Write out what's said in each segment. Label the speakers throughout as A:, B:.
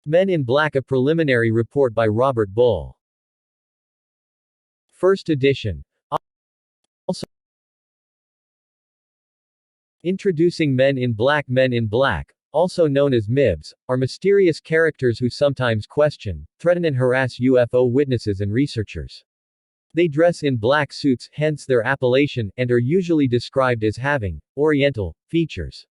A: Men in Black, a preliminary report by Robert Bull. First edition. Also introducing Men in Black. Men in Black, also known as MIBs, are mysterious characters who sometimes question, threaten and harass UFO witnesses and researchers. They dress in black suits, hence their appellation, and are usually described as having Oriental features.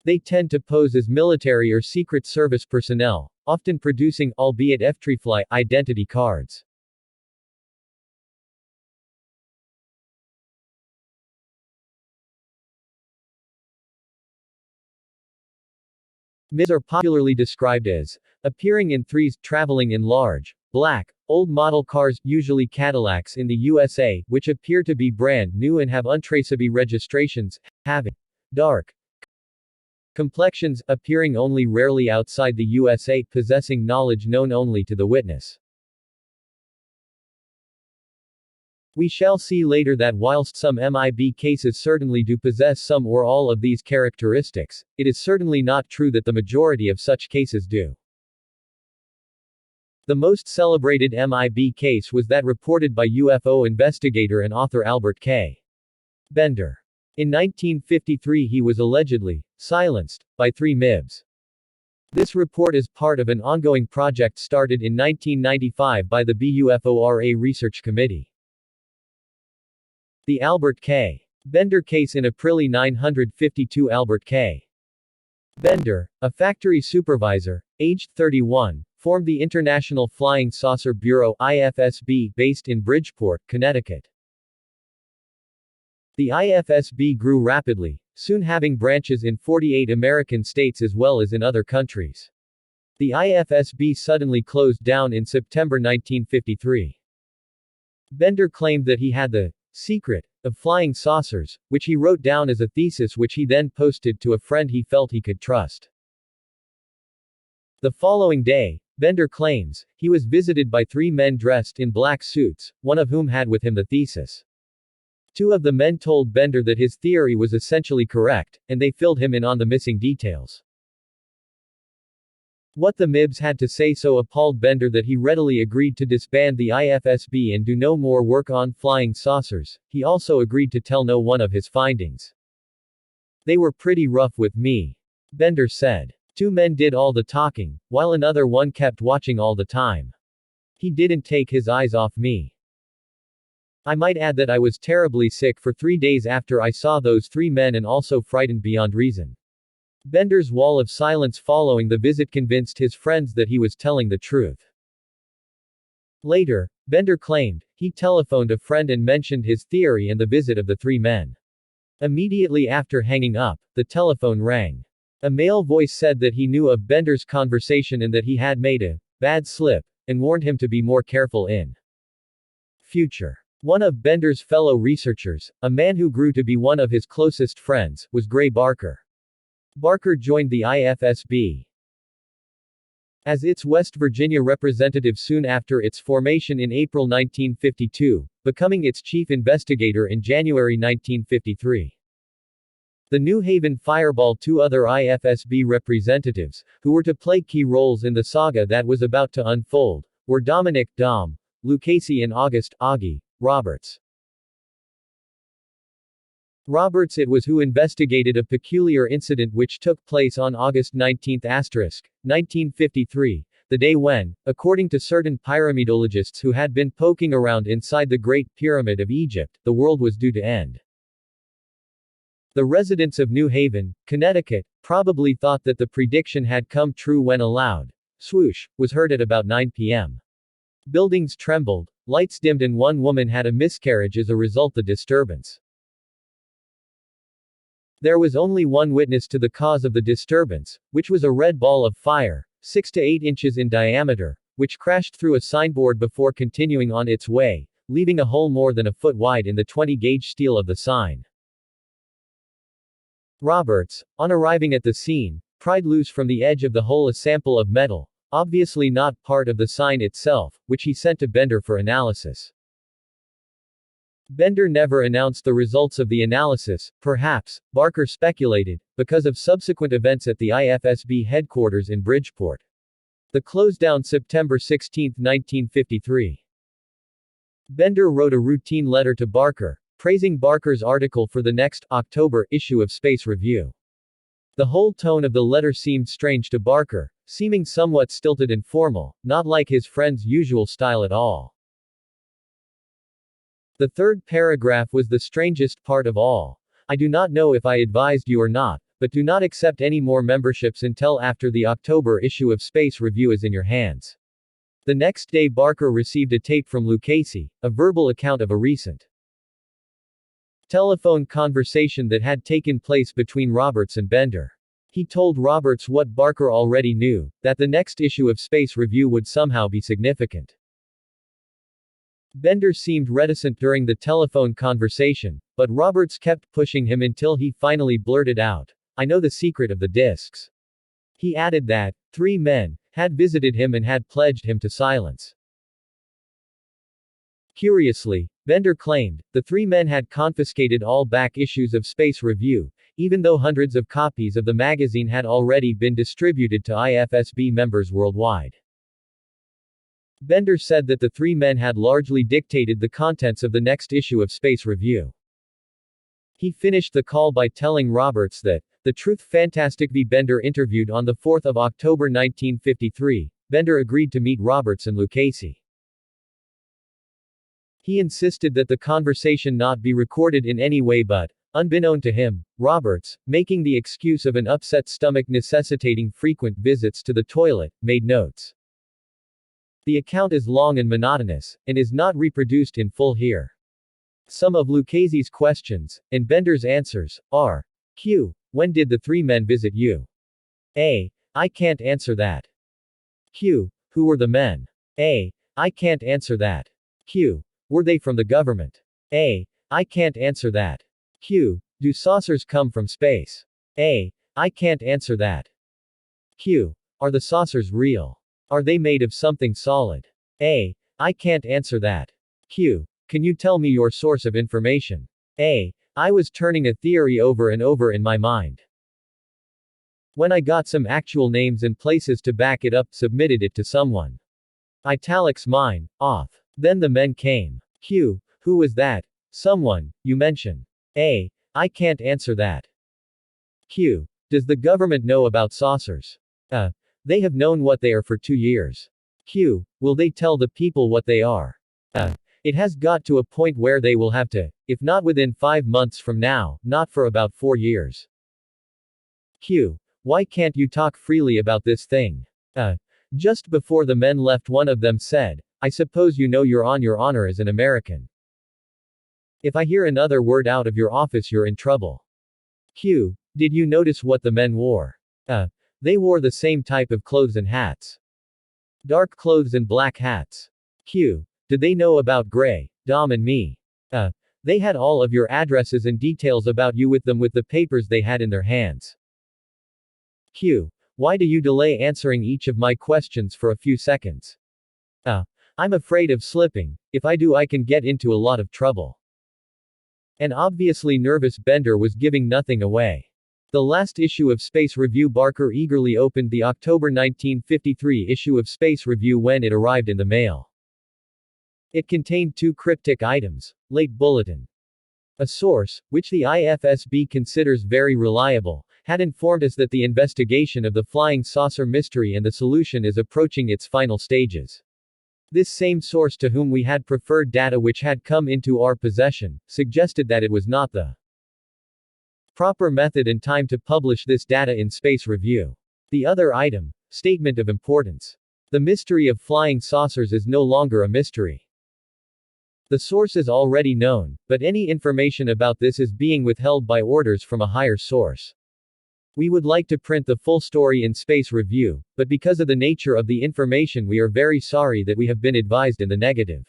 A: They tend to pose as military or Secret Service personnel, often producing, albeit FTREFly, identity cards. MIBs are popularly described as appearing in threes, traveling in large, black, old model cars, usually Cadillacs in the USA, which appear to be brand new and have untraceable registrations, having dark complexions, appearing only rarely outside the USA, possessing knowledge known only to the witness. We shall see later that whilst some MIB cases certainly do possess some or all of these characteristics, it is certainly not true that the majority of such cases do. The most celebrated MIB case was that reported by UFO investigator and author Albert K. Bender. In 1953 he was allegedly silenced by 3 MIBs. This report is part of an ongoing project started in 1995 by the BUFORA Research Committee. The Albert K. Bender case. In April 1952, Albert K. Bender, a factory supervisor, aged 31, formed the International Flying Saucer Bureau (IFSB) based in Bridgeport, Connecticut. The IFSB grew rapidly, soon having branches in 48 American states as well as in other countries. The IFSB suddenly closed down in September 1953. Bender claimed that he had the secret of flying saucers, which he wrote down as a thesis which he then posted to a friend he felt he could trust. The following day, Bender claims, he was visited by 3 men dressed in black suits, one of whom had with him the thesis. 2 of the men told Bender that his theory was essentially correct, and they filled him in on the missing details. What the MIBs had to say so appalled Bender that he readily agreed to disband the IFSB and do no more work on flying saucers. He also agreed to tell no one of his findings. They were pretty rough with me, Bender said. 2 men did all the talking, while another one kept watching all the time. He didn't take his eyes off me. I might add that I was terribly sick for 3 days after I saw those 3 men and also frightened beyond reason. Bender's wall of silence following the visit convinced his friends that he was telling the truth. Later, Bender claimed, he telephoned a friend and mentioned his theory and the visit of the 3 men. Immediately after hanging up, the telephone rang. A male voice said that he knew of Bender's conversation and that he had made a bad slip, and warned him to be more careful in future. One of Bender's fellow researchers, a man who grew to be one of his closest friends, was Gray Barker. Barker joined the IFSB as its West Virginia representative soon after its formation in April 1952, becoming its chief investigator in January 1953. The New Haven Fireball. 2 other IFSB representatives, who were to play key roles in the saga that was about to unfold, were Dominic Dom Lucchese and August Augie Roberts. Roberts it was who investigated a peculiar incident which took place on August 19, 1953, the day when, according to certain pyramidologists who had been poking around inside the Great Pyramid of Egypt, the world was due to end. The residents of New Haven, Connecticut, probably thought that the prediction had come true when a loud swoosh was heard at about 9 p.m. Buildings trembled, lights dimmed and one woman had a miscarriage as a result of the disturbance. There was only one witness to the cause of the disturbance, which was a red ball of fire, 6 to 8 inches in diameter, which crashed through a signboard before continuing on its way, leaving a hole more than a foot wide in the 20-gauge steel of the sign. Roberts, on arriving at the scene, pried loose from the edge of the hole a sample of metal, obviously not part of the sign itself, which he sent to Bender for analysis. Bender never announced the results of the analysis, perhaps, Barker speculated, because of subsequent events at the IFSB headquarters in Bridgeport. The close down September 16, 1953. Bender wrote a routine letter to Barker, praising Barker's article for the next, October, issue of Space Review. The whole tone of the letter seemed strange to Barker, seeming somewhat stilted and formal, not like his friend's usual style at all. The third paragraph was the strangest part of all. I do not know if I advised you or not, but do not accept any more memberships until after the October issue of Space Review is in your hands. The next day Barker received a tape from Lucchese, a verbal account of a recent telephone conversation that had taken place between Roberts and Bender. He told Roberts what Barker already knew, that the next issue of Space Review would somehow be significant. Bender seemed reticent during the telephone conversation, but Roberts kept pushing him until he finally blurted out, "I know the secret of the discs." He added that, 3 men had visited him and had pledged him to silence. Curiously, Bender claimed, the 3 men had confiscated all back issues of Space Review, even though hundreds of copies of the magazine had already been distributed to IFSB members worldwide. Bender said that the 3 men had largely dictated the contents of the next issue of Space Review. He finished the call by telling Roberts that, the truth. Fantastic v. Bender interviewed on 4 October 1953, Bender agreed to meet Roberts and Lucchese. He insisted that the conversation not be recorded in any way but, unbeknown to him, Roberts, making the excuse of an upset stomach necessitating frequent visits to the toilet, made notes. The account is long and monotonous, and is not reproduced in full here. Some of Lucchese's questions, and Bender's answers, are: Q. When did the 3 men visit you? A. I can't answer that. Q. Who were the men? A. I can't answer that. Q. Were they from the government? A. I can't answer that. Q. Do saucers come from space? A. I can't answer that. Q. Are the saucers real? Are they made of something solid? A. I can't answer that. Q. Can you tell me your source of information? A. I was turning a theory over and over in my mind. When I got some actual names and places to back it up, submitted it to someone. Italics mine, auth. Then the men came. Q. Who was that? Someone, you mention. A. I can't answer that. Q. Does the government know about saucers? They have known what they are for 2 years. Q. Will they tell the people what they are? It has got to a point where they will have to, if not within 5 months from now, not for about 4 years. Q. Why can't you talk freely about this thing? Just before the men left, one of them said, I suppose you know you're on your honor as an American. If I hear another word out of your office, you're in trouble. Q. Did you notice what the men wore? They wore the same type of clothes and hats. Dark clothes and black hats. Q. Did they know about Gray, Dom and me? They had all of your addresses and details about you with them with the papers they had in their hands. Q. Why do you delay answering each of my questions for a few seconds? I'm afraid of slipping. If I do, I can get into a lot of trouble. An obviously nervous Bender was giving nothing away. The last issue of Space Review. Barker eagerly opened the October 1953 issue of Space Review when it arrived in the mail. It contained 2 cryptic items. Late bulletin. A source, which the IFSB considers very reliable, had informed us that the investigation of the flying saucer mystery and the solution is approaching its final stages. This same source, to whom we had preferred data which had come into our possession, suggested that it was not the proper method and time to publish this data in Space Review. The other item, statement of importance. The mystery of flying saucers is no longer a mystery. The source is already known, but any information about this is being withheld by orders from a higher source. We would like to print the full story in Space Review, but because of the nature of the information, we are very sorry that we have been advised in the negative.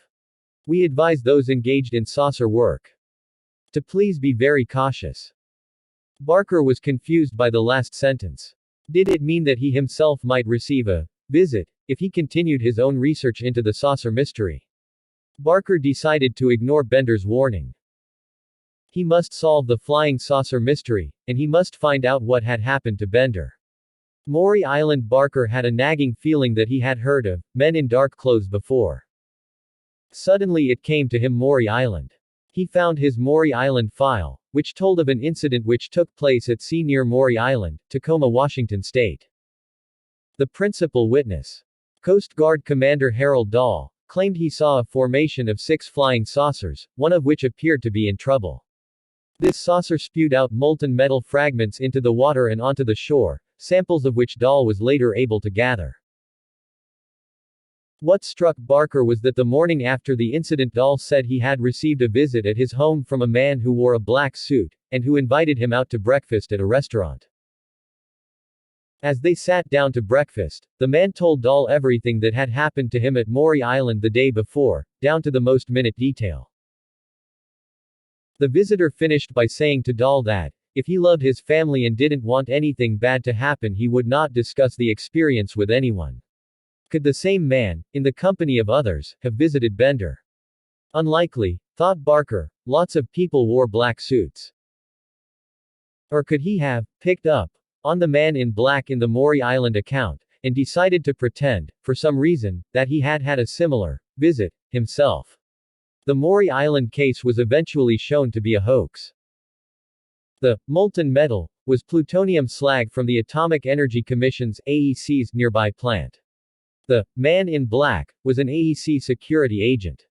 A: We advise those engaged in saucer work to please be very cautious. Barker was confused by the last sentence. Did it mean that he himself might receive a visit if he continued his own research into the saucer mystery? Barker decided to ignore Bender's warning. He must solve the flying saucer mystery, and he must find out what had happened to Bender. Maury Island. Barker had a nagging feeling that he had heard of men in dark clothes before. Suddenly it came to him: Maury Island. He found his Maury Island file, which told of an incident which took place at sea near Maury Island, Tacoma, Washington State. The principal witness, Coast Guard Commander Harold Dahl, claimed he saw a formation of 6 flying saucers, one of which appeared to be in trouble. This saucer spewed out molten metal fragments into the water and onto the shore, samples of which Dahl was later able to gather. What struck Barker was that the morning after the incident, Dahl said he had received a visit at his home from a man who wore a black suit, and who invited him out to breakfast at a restaurant. As they sat down to breakfast, the man told Dahl everything that had happened to him at Maury Island the day before, down to the most minute detail. The visitor finished by saying to Dahl that, if he loved his family and didn't want anything bad to happen, he would not discuss the experience with anyone. Could the same man, in the company of others, have visited Bender? Unlikely, thought Barker. Lots of people wore black suits. Or could he have picked up on the man in black in the Maury Island account, and decided to pretend, for some reason, that he had had a similar visit himself? The Maury Island case was eventually shown to be a hoax. The molten metal was plutonium slag from the Atomic Energy Commission's (AEC's) nearby plant. The man in black was an AEC security agent.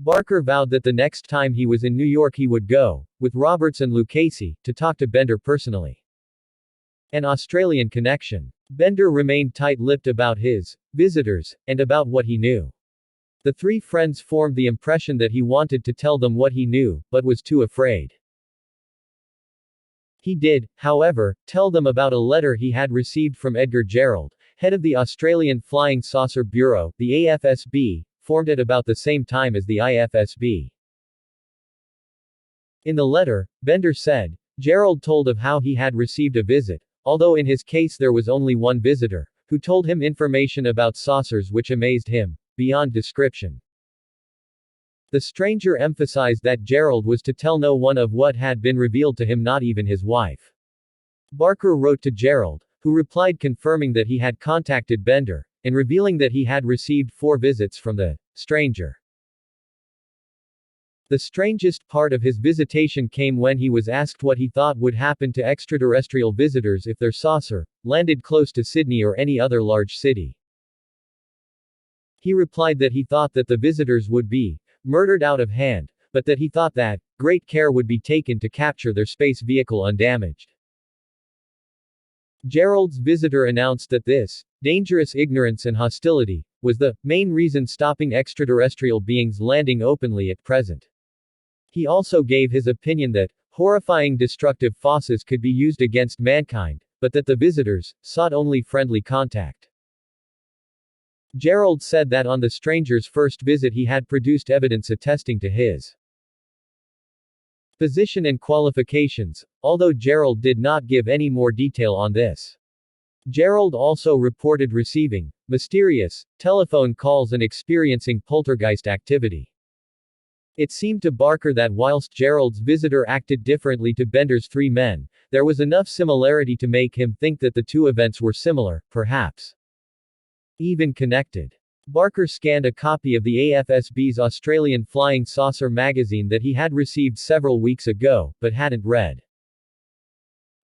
A: Barker vowed that the next time he was in New York he would go, with Roberts and Lucchese, to talk to Bender personally. An Australian connection. Bender remained tight-lipped about his visitors, and about what he knew. The 3 friends formed the impression that he wanted to tell them what he knew, but was too afraid. He did, however, tell them about a letter he had received from Edgar Gerald, head of the Australian Flying Saucer Bureau, the AFSB, formed at about the same time as the IFSB. In the letter, Bender said, Gerald told of how he had received a visit, although in his case there was only one visitor, who told him information about saucers which amazed him, beyond description. The stranger emphasized that Gerald was to tell no one of what had been revealed to him, not even his wife. Barker wrote to Gerald, who replied confirming that he had contacted Bender, and revealing that he had received 4 visits from the stranger. The strangest part of his visitation came when he was asked what he thought would happen to extraterrestrial visitors if their saucer landed close to Sydney or any other large city. He replied that he thought that the visitors would be murdered out of hand, but that he thought that great care would be taken to capture their space vehicle undamaged. Gerald's visitor announced that this dangerous ignorance and hostility was the main reason stopping extraterrestrial beings landing openly at present. He also gave his opinion that horrifying destructive forces could be used against mankind, but that the visitors sought only friendly contact. Gerald said that on the stranger's first visit he had produced evidence attesting to his position and qualifications, although Gerald did not give any more detail on this. Gerald also reported receiving mysterious telephone calls and experiencing poltergeist activity. It seemed to Barker that whilst Gerald's visitor acted differently to Bender's 3 men, there was enough similarity to make him think that the 2 events were similar, perhaps even connected. Barker scanned a copy of the AFSB's Australian Flying Saucer magazine that he had received several weeks ago, but hadn't read.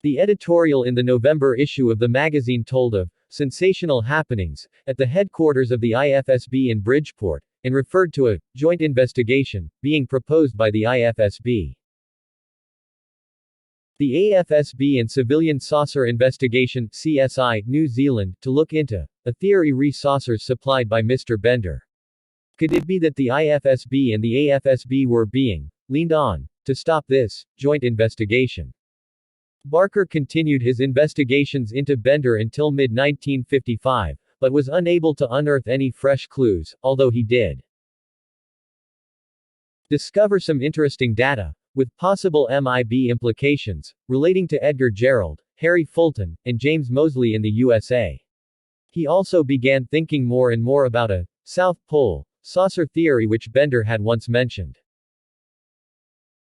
A: The editorial in the November issue of the magazine told of sensational happenings at the headquarters of the IFSB in Bridgeport, and referred to a joint investigation being proposed by the IFSB. The AFSB and Civilian Saucer Investigation (CSI) New Zealand to look into a theory re saucers supplied by Mr. Bender. Could it be that the IFSB and the AFSB were being leaned on to stop this joint investigation? Barker continued his investigations into Bender until mid-1955, but was unable to unearth any fresh clues, although he did discover some interesting data, with possible MIB implications, relating to Edgar Gerald, Harry Fulton, and James Moseley in the USA. He also began thinking more and more about a South Pole saucer theory which Bender had once mentioned.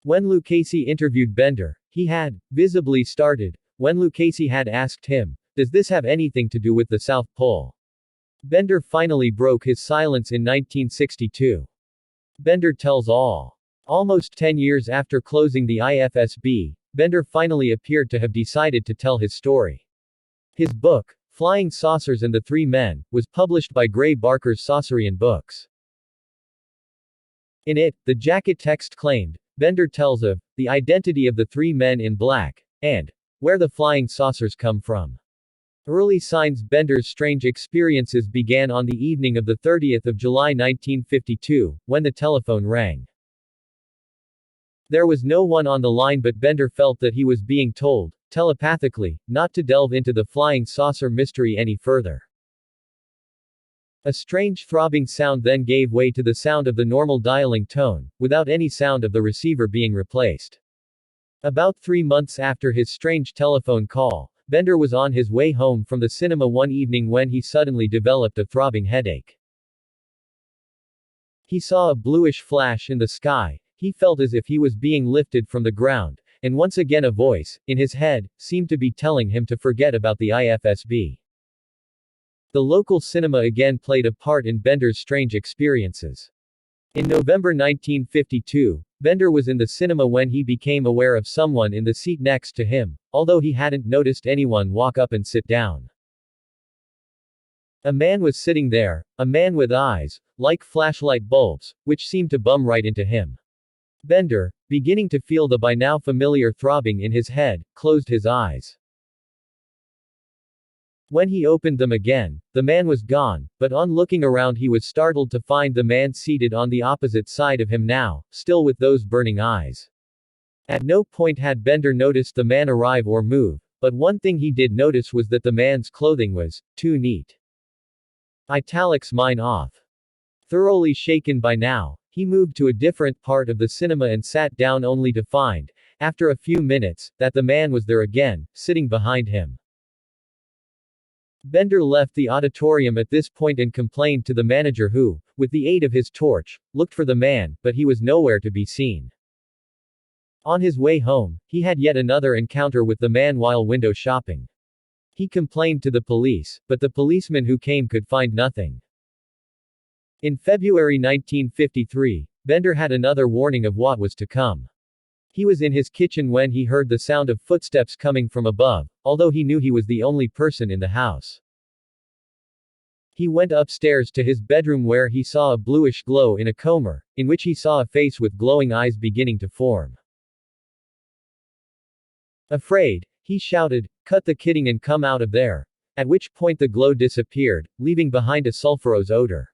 A: When Lucchese interviewed Bender, he had, visibly started, when Lucchese had asked him, "Does this have anything to do with the South Pole?" Bender finally broke his silence in 1962. Bender tells all. Almost 10 years after closing the IFSB, Bender finally appeared to have decided to tell his story. His book, Flying Saucers and the Three Men, was published by Gray Barker's Saucerian Books. In it, the jacket text claimed, Bender tells of the identity of the three men in black, and where the flying saucers come from. Early signs Bender's strange experiences began on the evening of the 30th of July 1952, when the telephone rang. There was no one on the line, but Bender felt that he was being told, telepathically, not to delve into the flying saucer mystery any further. A strange throbbing sound then gave way to the sound of the normal dialing tone, without any sound of the receiver being replaced. About 3 months after his strange telephone call, Bender was on his way home from the cinema one evening when he suddenly developed a throbbing headache. He saw a bluish flash in the sky, he felt as if he was being lifted from the ground, and once again a voice, in his head, seemed to be telling him to forget about the IFSB. The local cinema again played a part in Bender's strange experiences. In November 1952, Bender was in the cinema when he became aware of someone in the seat next to him, although he hadn't noticed anyone walk up and sit down. A man was sitting there, a man with eyes, like flashlight bulbs, which seemed to bum right into him. Bender, beginning to feel the by now familiar throbbing in his head, closed his eyes. When he opened them again, the man was gone, but on looking around he was startled to find the man seated on the opposite side of him now, still with those burning eyes. At no point had Bender noticed the man arrive or move, but one thing he did notice was that the man's clothing was too neat. Italics mine off. Thoroughly shaken by now, he moved to a different part of the cinema and sat down only to find, after a few minutes, that the man was there again, sitting behind him. Bender left the auditorium at this point and complained to the manager who, with the aid of his torch, looked for the man, but he was nowhere to be seen. On his way home, he had yet another encounter with the man while window shopping. He complained to the police, but the policeman who came could find nothing. In February 1953, Bender had another warning of what was to come. He was in his kitchen when he heard the sound of footsteps coming from above, although he knew he was the only person in the house. He went upstairs to his bedroom where he saw a bluish glow in a comber, in which he saw a face with glowing eyes beginning to form. Afraid, he shouted, "Cut the kidding and come out of there," at which point the glow disappeared, leaving behind a sulfurous odor.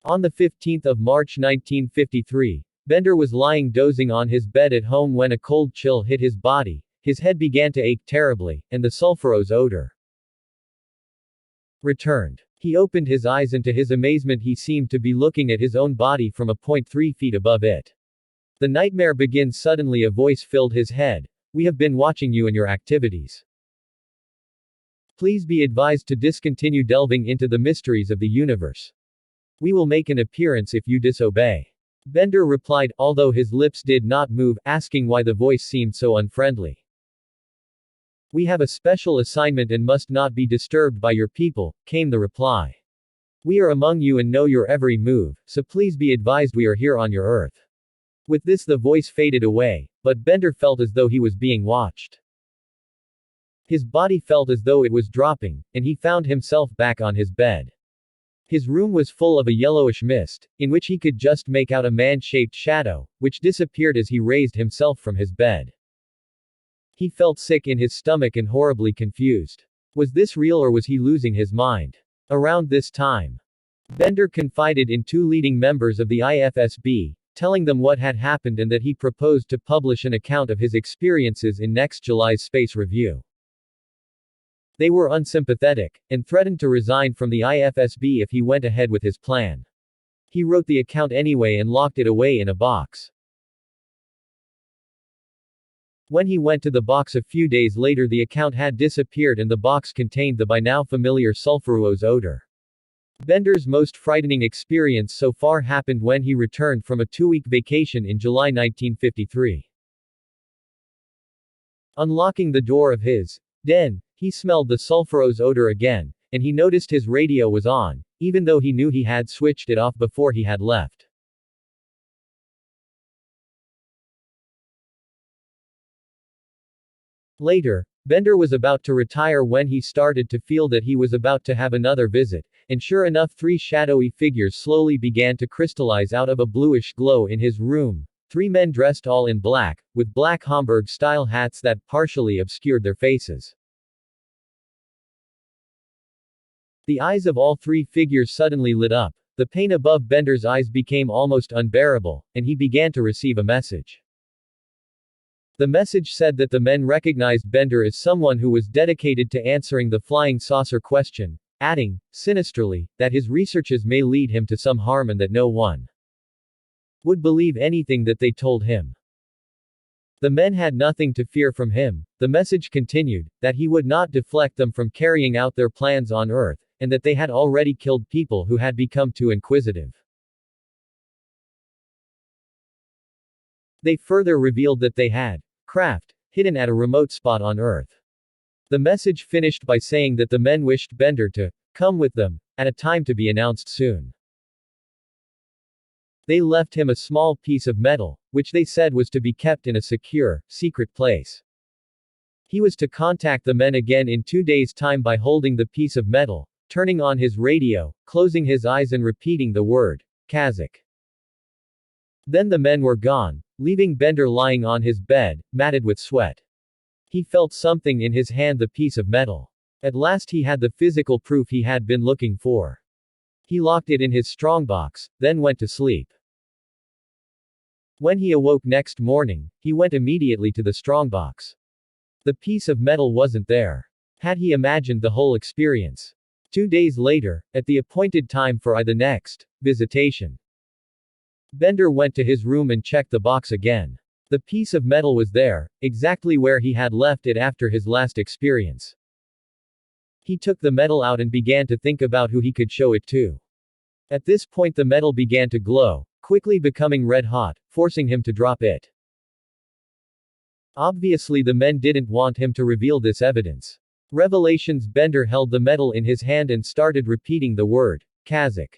A: On the 15th of March 1953, Bender was lying dozing on his bed at home when a cold chill hit his body, his head began to ache terribly, and the sulfurous odor returned. He opened his eyes and to his amazement he seemed to be looking at his own body from a point 3 feet above it. The nightmare begins suddenly, a voice filled his head. "We have been watching you and your activities. Please be advised to discontinue delving into the mysteries of the universe. We will make an appearance if you disobey." Bender replied, although his lips did not move, asking why the voice seemed so unfriendly. "We have a special assignment and must not be disturbed by your people," came the reply. "We are among you and know your every move, so please be advised we are here on your earth." With this the voice faded away, but Bender felt as though he was being watched. His body felt as though it was dropping, and he found himself back on his bed. His room was full of a yellowish mist, in which he could just make out a man-shaped shadow, which disappeared as he raised himself from his bed. He felt sick in his stomach and horribly confused. Was this real or was he losing his mind? Around this time, Bender confided in 2 leading members of the IFSB, telling them what had happened and that he proposed to publish an account of his experiences in next July's Space Review. They were unsympathetic, and threatened to resign from the IFSB if he went ahead with his plan. He wrote the account anyway and locked it away in a box. When he went to the box a few days later, the account had disappeared and the box contained the by now familiar sulfurous odor. Bender's most frightening experience so far happened when he returned from a 2-week vacation in July 1953. Unlocking the door of his den, he smelled the sulfurous odor again, and he noticed his radio was on, even though he knew he had switched it off before he had left. Later, Bender was about to retire when he started to feel that he was about to have another visit, and sure enough 3 shadowy figures slowly began to crystallize out of a bluish glow in his room. 3 men dressed all in black, with black Hamburg-style hats that partially obscured their faces. The eyes of all 3 figures suddenly lit up. The pain above Bender's eyes became almost unbearable, and he began to receive a message. The message said that the men recognized Bender as someone who was dedicated to answering the flying saucer question, adding, sinisterly, that his researches may lead him to some harm and that no one would believe anything that they told him. The men had nothing to fear from him. The message continued, that he would not deflect them from carrying out their plans on Earth, and that they had already killed people who had become too inquisitive. They further revealed that they had craft hidden at a remote spot on Earth. The message finished by saying that the men wished Bender to come with them, at a time to be announced soon. They left him a small piece of metal, which they said was to be kept in a secure, secret place. He was to contact the men again in 2 days' time by holding the piece of metal, turning on his radio, closing his eyes and repeating the word, Kazakh. Then the men were gone, leaving Bender lying on his bed, matted with sweat. He felt something in his hand, the piece of metal. At last he had the physical proof he had been looking for. He locked it in his strongbox, then went to sleep. When he awoke next morning, he went immediately to the strongbox. The piece of metal wasn't there. Had he imagined the whole experience? 2 days later, at the appointed time for the next visitation, Bender went to his room and checked the box again. The piece of metal was there, exactly where he had left it after his last experience. He took the metal out and began to think about who he could show it to. At this point the metal began to glow, quickly becoming red hot, forcing him to drop it. Obviously the men didn't want him to reveal this evidence. Revelations. Bender held the metal in his hand and started repeating the word, Kazakh.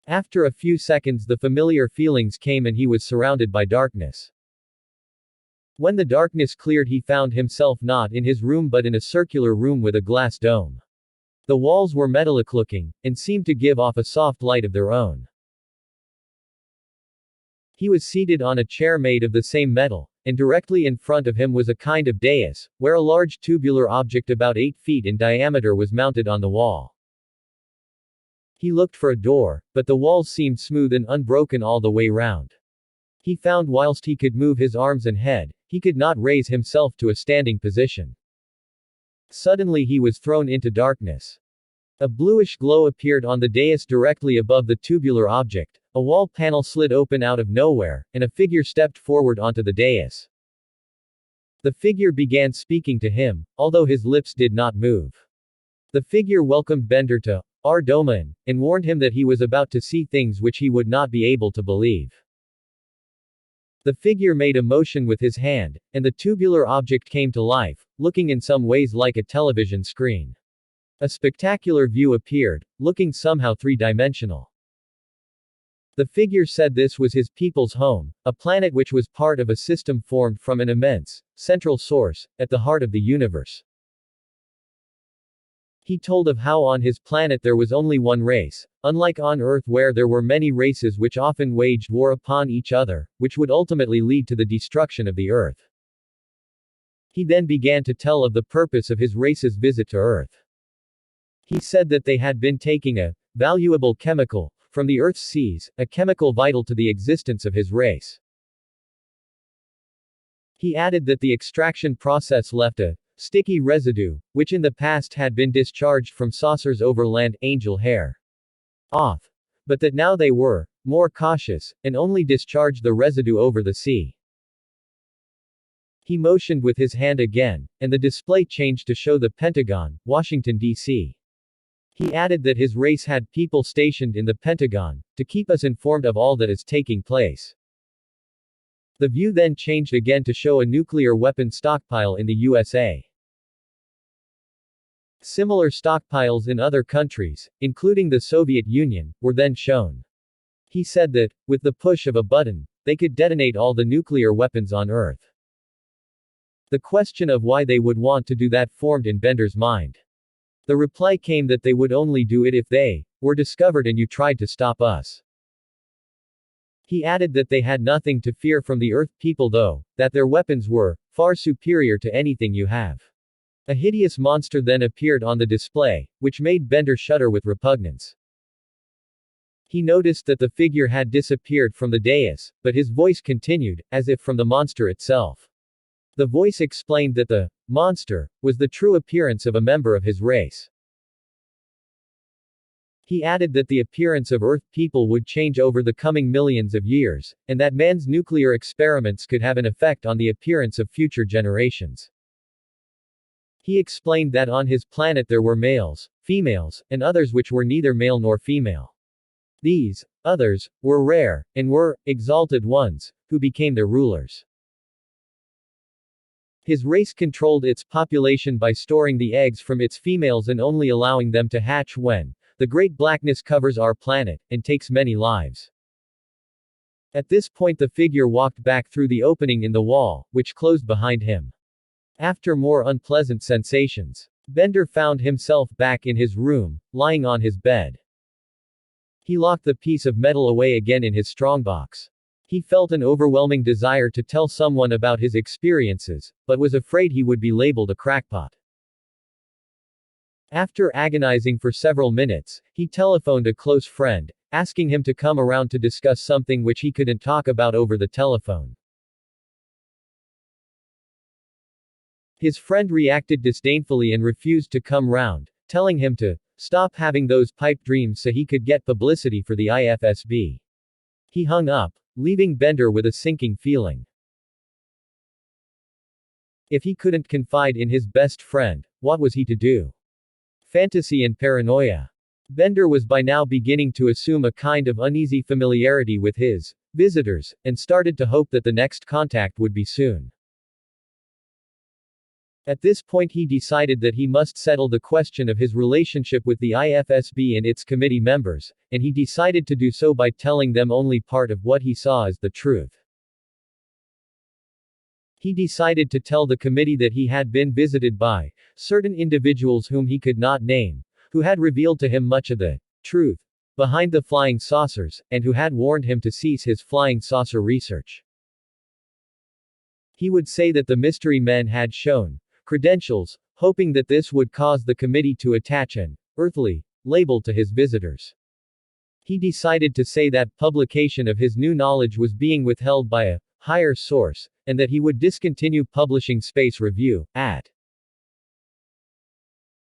A: After a few seconds the familiar feelings came and he was surrounded by darkness. When the darkness cleared he found himself not in his room but in a circular room with a glass dome. The walls were metallic looking, and seemed to give off a soft light of their own. He was seated on a chair made of the same metal, and directly in front of him was a kind of dais, where a large tubular object about 8 feet in diameter was mounted on the wall. He looked for a door, but the walls seemed smooth and unbroken all the way round. He found whilst he could move his arms and head, he could not raise himself to a standing position. Suddenly he was thrown into darkness. A bluish glow appeared on the dais directly above the tubular object, a wall panel slid open out of nowhere, and a figure stepped forward onto the dais. The figure began speaking to him, although his lips did not move. The figure welcomed Bender to our domain, and warned him that he was about to see things which he would not be able to believe. The figure made a motion with his hand, and the tubular object came to life, looking in some ways like a television screen. A spectacular view appeared, looking somehow three-dimensional. The figure said this was his people's home, a planet which was part of a system formed from an immense, central source, at the heart of the universe. He told of how on his planet there was only one race, unlike on Earth where there were many races which often waged war upon each other, which would ultimately lead to the destruction of the Earth. He then began to tell of the purpose of his race's visit to Earth. He said that they had been taking a valuable chemical from the Earth's seas, a chemical vital to the existence of his race. He added that the extraction process left a sticky residue, which in the past had been discharged from saucers over land, angel hair off, but that now they were more cautious, and only discharged the residue over the sea. He motioned with his hand again, and the display changed to show the Pentagon, Washington, D.C. He added that his race had people stationed in the Pentagon to keep us informed of all that is taking place. The view then changed again to show a nuclear weapon stockpile in the USA. Similar stockpiles in other countries, including the Soviet Union, were then shown. He said that, with the push of a button, they could detonate all the nuclear weapons on Earth. The question of why they would want to do that formed in Bender's mind. The reply came that they would only do it if they were discovered and you tried to stop us. He added that they had nothing to fear from the Earth people though, that their weapons were far superior to anything you have. A hideous monster then appeared on the display, which made Bender shudder with repugnance. He noticed that the figure had disappeared from the dais, but his voice continued, as if from the monster itself. The voice explained that the monster was the true appearance of a member of his race. He added that the appearance of Earth people would change over the coming millions of years, and that man's nuclear experiments could have an effect on the appearance of future generations. He explained that on his planet there were males, females, and others which were neither male nor female. These others were rare, and were exalted ones, who became their rulers. His race controlled its population by storing the eggs from its females and only allowing them to hatch when the great blackness covers our planet, and takes many lives. At this point the figure walked back through the opening in the wall, which closed behind him. After more unpleasant sensations, Bender found himself back in his room, lying on his bed. He locked the piece of metal away again in his strongbox. He felt an overwhelming desire to tell someone about his experiences, but was afraid he would be labeled a crackpot. After agonizing for several minutes, he telephoned a close friend, asking him to come around to discuss something which he couldn't talk about over the telephone. His friend reacted disdainfully and refused to come round, telling him to stop having those pipe dreams so he could get publicity for the IFSB. He hung up, leaving Bender with a sinking feeling. If he couldn't confide in his best friend, what was he to do? Fantasy and paranoia. Bender was by now beginning to assume a kind of uneasy familiarity with his visitors, and started to hope that the next contact would be soon. At this point he decided that he must settle the question of his relationship with the IFSB and its committee members, and he decided to do so by telling them only part of what he saw as the truth. He decided to tell the committee that he had been visited by certain individuals whom he could not name, who had revealed to him much of the truth behind the flying saucers, and who had warned him to cease his flying saucer research. He would say that the mystery men had shown credentials, hoping that this would cause the committee to attach an earthly label to his visitors. He decided to say that publication of his new knowledge was being withheld by a higher source, and that he would discontinue publishing Space Review, at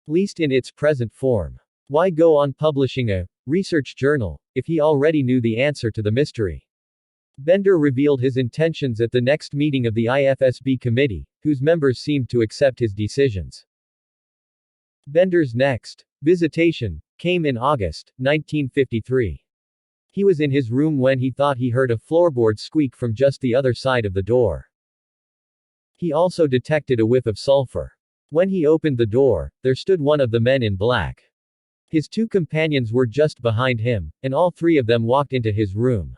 A: least in its present form. Why go on publishing a research journal, if he already knew the answer to the mystery? Bender revealed his intentions at the next meeting of the IFSB committee, whose members seemed to accept his decisions. Bender's next visitation came in August 1953. He was in his room when he thought he heard a floorboard squeak from just the other side of the door. He also detected a whiff of sulfur. When he opened the door, there stood one of the men in black. His two companions were just behind him, and all three of them walked into his room.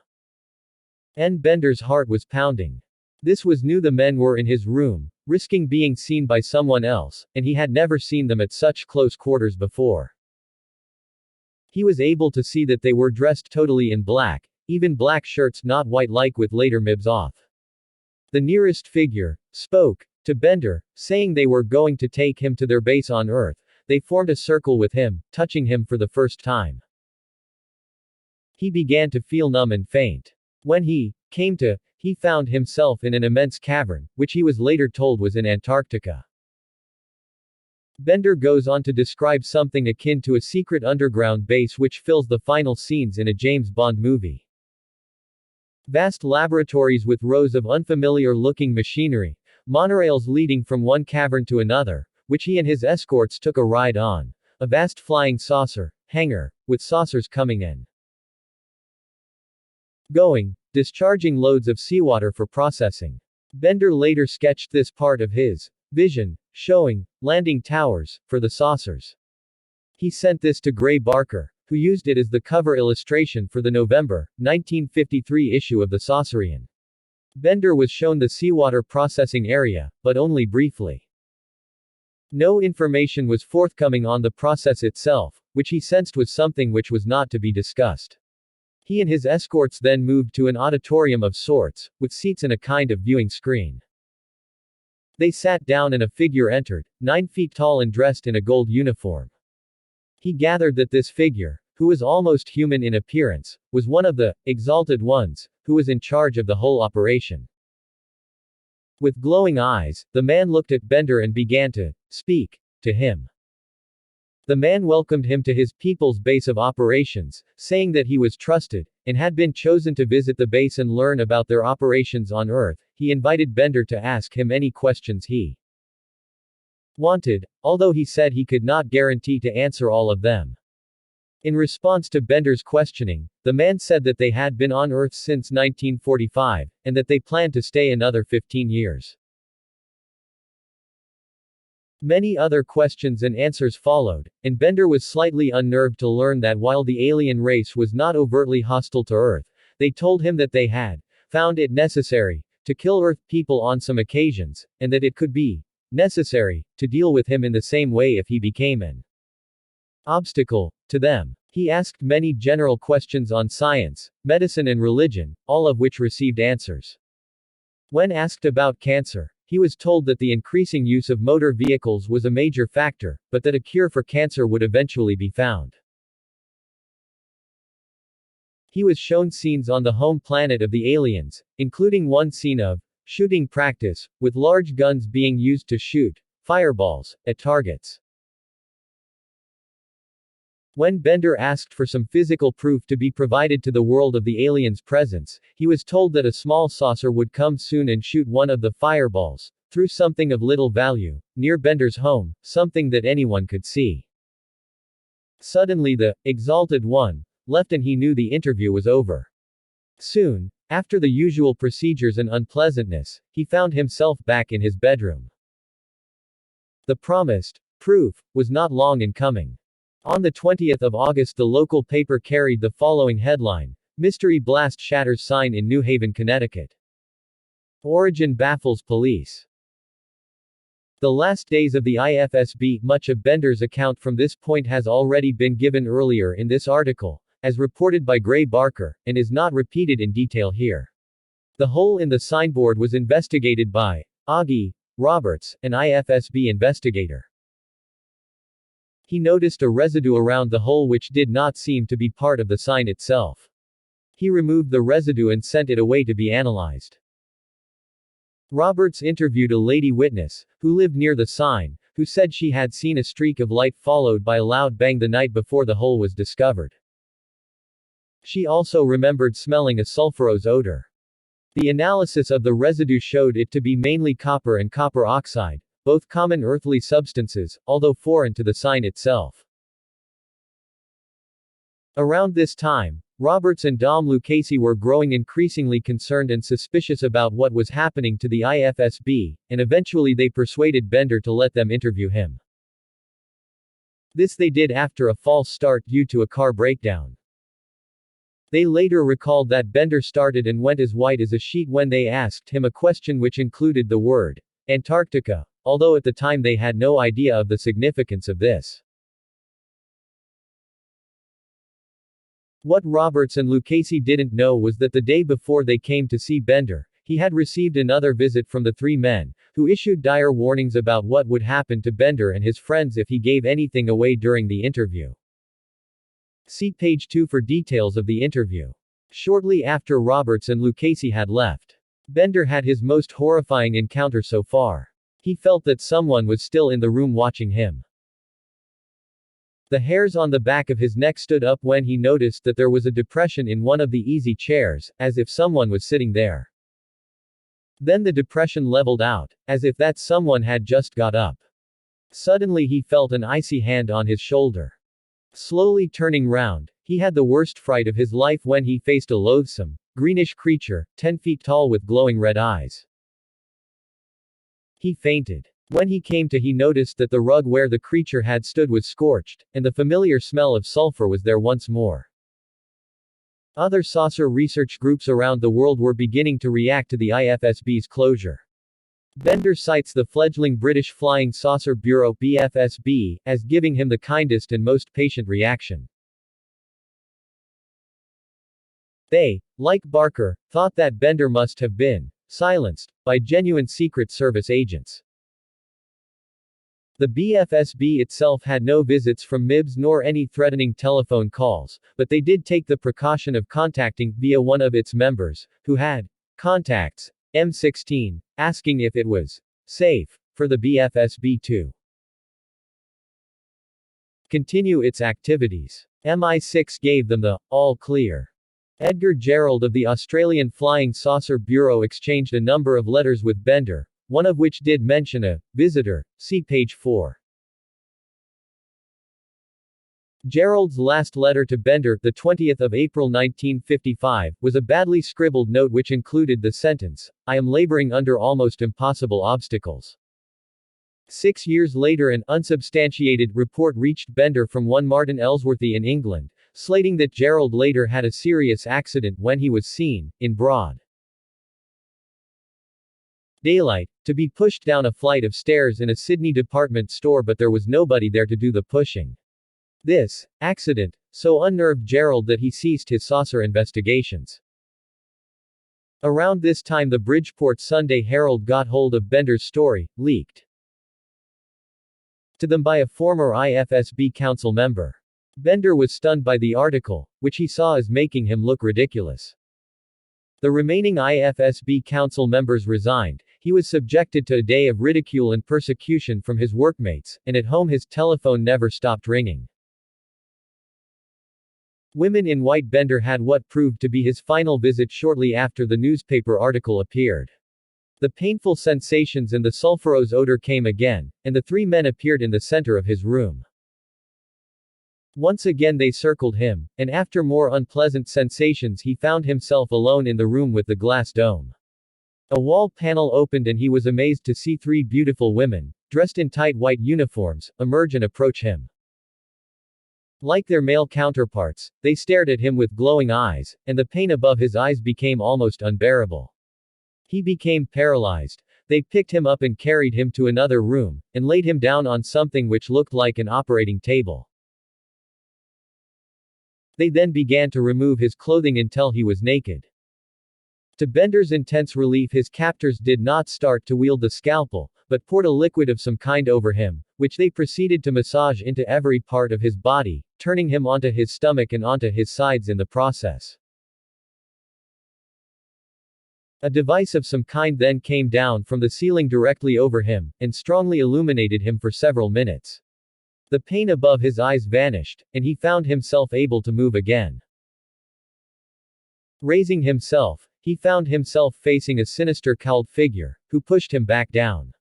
A: Bender's heart was pounding. This was new. The men were in his room, risking being seen by someone else, and he had never seen them at such close quarters before. He was able to see that they were dressed totally in black, even black shirts, not white like with later mibs off. The nearest figure spoke to Bender, saying they were going to take him to their base on Earth. They formed a circle with him, touching him for the first time. He began to feel numb and faint. When he came to, he found himself in an immense cavern, which he was later told was in Antarctica. Bender goes on to describe something akin to a secret underground base which fills the final scenes in a James Bond movie. Vast laboratories with rows of unfamiliar-looking machinery, monorails leading from one cavern to another, which he and his escorts took a ride on, A vast flying saucer hangar, with saucers coming in, going, discharging loads of seawater for processing. Bender later sketched this part of his vision, showing landing towers for the saucers. He sent this to Gray Barker, who used it as the cover illustration for the November 1953 issue of the Saucerian. Bender was shown the seawater processing area, but only briefly. No information was forthcoming on the process itself, which he sensed was something which was not to be discussed. He and his escorts then moved to an auditorium of sorts, with seats and a kind of viewing screen. They sat down and a figure entered, 9 feet tall and dressed in a gold uniform. He gathered that this figure, who was almost human in appearance, was one of the exalted ones, who was in charge of the whole operation. With glowing eyes, the man looked at Bender and began to speak to him. The man welcomed him to his people's base of operations, saying that he was trusted, and had been chosen to visit the base and learn about their operations on Earth. He invited Bender to ask him any questions he wanted, although he said he could not guarantee to answer all of them. In response to Bender's questioning, the man said that they had been on Earth since 1945, and that they planned to stay another 15 years. Many other questions and answers followed, and Bender was slightly unnerved to learn that while the alien race was not overtly hostile to Earth, they told him that they had found it necessary to kill Earth people on some occasions, and that it could be necessary to deal with him in the same way if he became an obstacle to them. He asked many general questions on science, medicine and religion, all of which received answers. When asked about cancer, he was told that the increasing use of motor vehicles was a major factor, but that a cure for cancer would eventually be found. He was shown scenes on the home planet of the aliens, including one scene of shooting practice, with large guns being used to shoot fireballs at targets. When Bender asked for some physical proof to be provided to the world of the aliens' presence, he was told that a small saucer would come soon and shoot one of the fireballs through something of little value near Bender's home, something that anyone could see. Suddenly the exalted one left and he knew the interview was over. Soon, after the usual procedures and unpleasantness, he found himself back in his bedroom. The promised proof was not long in coming. On the 20th of August, the local paper carried the following headline: Mystery blast shatters sign in New Haven, Connecticut. Origin baffles police. The last days of the IFSB. Much of Bender's account from this point has already been given earlier in this article, as reported by Gray Barker, and is not repeated in detail here. The hole in the signboard was investigated by Augie Roberts, an IFSB investigator. He noticed a residue around the hole which did not seem to be part of the sign itself. He removed the residue and sent it away to be analyzed. Roberts interviewed a lady witness, who lived near the sign, who said she had seen a streak of light followed by a loud bang the night before the hole was discovered. She also remembered smelling a sulfurous odor. The analysis of the residue showed it to be mainly copper and copper oxide, both common earthly substances, although foreign to the sign itself. Around this time, Roberts and Dom Lucchese were growing increasingly concerned and suspicious about what was happening to the IFSB, and eventually they persuaded Bender to let them interview him. This they did after a false start due to a car breakdown. They later recalled that Bender started and went as white as a sheet when they asked him a question which included the word Antarctica, although at the time they had no idea of the significance of this. What Roberts and Lucchese didn't know was that the day before they came to see Bender, he had received another visit from the three men, who issued dire warnings about what would happen to Bender and his friends if he gave anything away during the interview. See page 2 for details of the interview. Shortly after Roberts and Lucchese had left, Bender had his most horrifying encounter so far. He felt that someone was still in the room watching him. The hairs on the back of his neck stood up when he noticed that there was a depression in one of the easy chairs, as if someone was sitting there. Then the depression leveled out, as if that someone had just got up. Suddenly he felt an icy hand on his shoulder. Slowly turning round, he had the worst fright of his life when he faced a loathsome, greenish creature, 10 feet tall with glowing red eyes. He fainted. When he noticed that the rug where the creature had stood was scorched, and the familiar smell of sulfur was there once more. Other saucer research groups around the world were beginning to react to the IFSB's closure. Bender cites the fledgling British Flying Saucer Bureau (BFSB) as giving him the kindest and most patient reaction. They, like Barker, thought that Bender must have been silenced by genuine Secret Service agents. The BFSB itself had no visits from MIBs nor any threatening telephone calls, but they did take the precaution of contacting, via one of its members, who had contacts, M16, asking if it was safe for the BFSB to continue its activities. MI6 gave them the all clear. Edgar Gerald of the Australian Flying Saucer Bureau exchanged a number of letters with Bender, one of which did mention a visitor. See page 4. Gerald's last letter to Bender, the 20th of April 1955, was a badly scribbled note which included the sentence, "I am laboring under almost impossible obstacles." 6 years later an unsubstantiated report reached Bender from one Martin Ellsworthy in England, slating that Gerald later had a serious accident when he was seen, in broad daylight, to be pushed down a flight of stairs in a Sydney department store, but there was nobody there to do the pushing. This accident so unnerved Gerald that he ceased his saucer investigations. Around this time the Bridgeport Sunday Herald got hold of Bender's story, leaked to them by a former IFSB council member. Bender was stunned by the article, which he saw as making him look ridiculous. The remaining IFSB council members resigned, he was subjected to a day of ridicule and persecution from his workmates, and at home his telephone never stopped ringing. Women in White. Bender had what proved to be his final visit shortly after the newspaper article appeared. The painful sensations and the sulfurous odor came again, and the 3 men appeared in the center of his room. Once again they circled him, and after more unpleasant sensations he found himself alone in the room with the glass dome. A wall panel opened and he was amazed to see 3 beautiful women, dressed in tight white uniforms, emerge and approach him. Like their male counterparts, they stared at him with glowing eyes, and the pain above his eyes became almost unbearable. He became paralyzed. They picked him up and carried him to another room, and laid him down on something which looked like an operating table. They then began to remove his clothing until he was naked. To Bender's intense relief his captors did not start to wield the scalpel, but poured a liquid of some kind over him, which they proceeded to massage into every part of his body, turning him onto his stomach and onto his sides in the process. A device of some kind then came down from the ceiling directly over him, and strongly illuminated him for several minutes. The pain above his eyes vanished, and he found himself able to move again. Raising himself, he found himself facing a sinister cowled figure, who pushed him back down.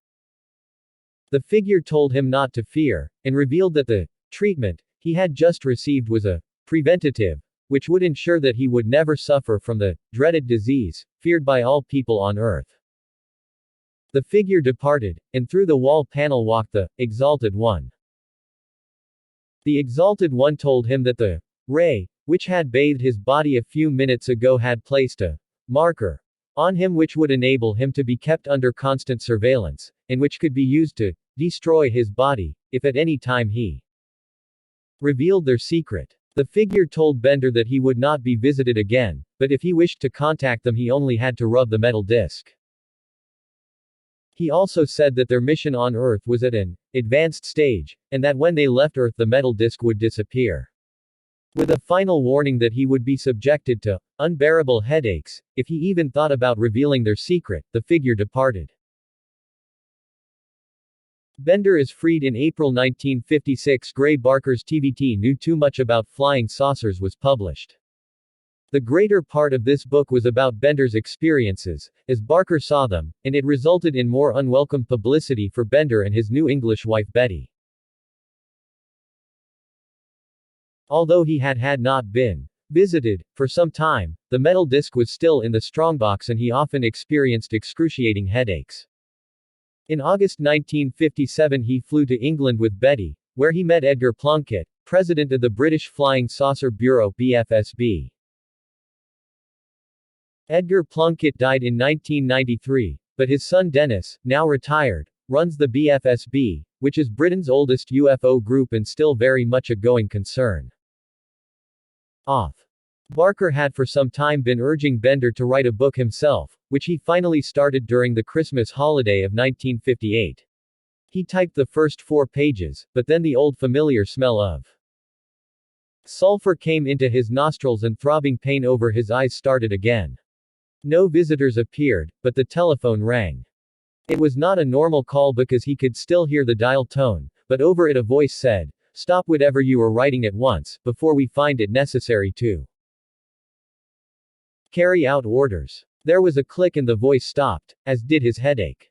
A: The figure told him not to fear, and revealed that the treatment he had just received was a preventative, which would ensure that he would never suffer from the dreaded disease, feared by all people on earth. The figure departed, and through the wall panel walked the Exalted One. The Exalted One told him that the ray, which had bathed his body a few minutes ago, had placed a marker on him which would enable him to be kept under constant surveillance, and which could be used to destroy his body, if at any time he revealed their secret. The figure told Bender that he would not be visited again, but if he wished to contact them he only had to rub the metal disc. He also said that their mission on Earth was at an advanced stage, and that when they left Earth the metal disc would disappear. With a final warning that he would be subjected to unbearable headaches if he even thought about revealing their secret, the figure departed. Bender is freed in April 1956. Gray Barker's TVT Knew Too Much About Flying Saucers was published. The greater part of this book was about Bender's experiences, as Barker saw them, and it resulted in more unwelcome publicity for Bender and his new English wife Betty. Although he had not been visited for some time, the metal disc was still in the strongbox and he often experienced excruciating headaches. In August 1957 he flew to England with Betty, where he met Edgar Plunkett, president of the British Flying Saucer Bureau (BFSB). Edgar Plunkett died in 1993, but his son Dennis, now retired, runs the BFSB, which is Britain's oldest UFO group and still very much a going concern. Barker had for some time been urging Bender to write a book himself, which he finally started during the Christmas holiday of 1958. He typed the first 4 pages, but then the old familiar smell of sulfur came into his nostrils and throbbing pain over his eyes started again. No visitors appeared, but the telephone rang. It was not a normal call because he could still hear the dial tone, but over it a voice said, "Stop whatever you are writing at once, before we find it necessary to carry out orders." There was a click and the voice stopped, as did his headache.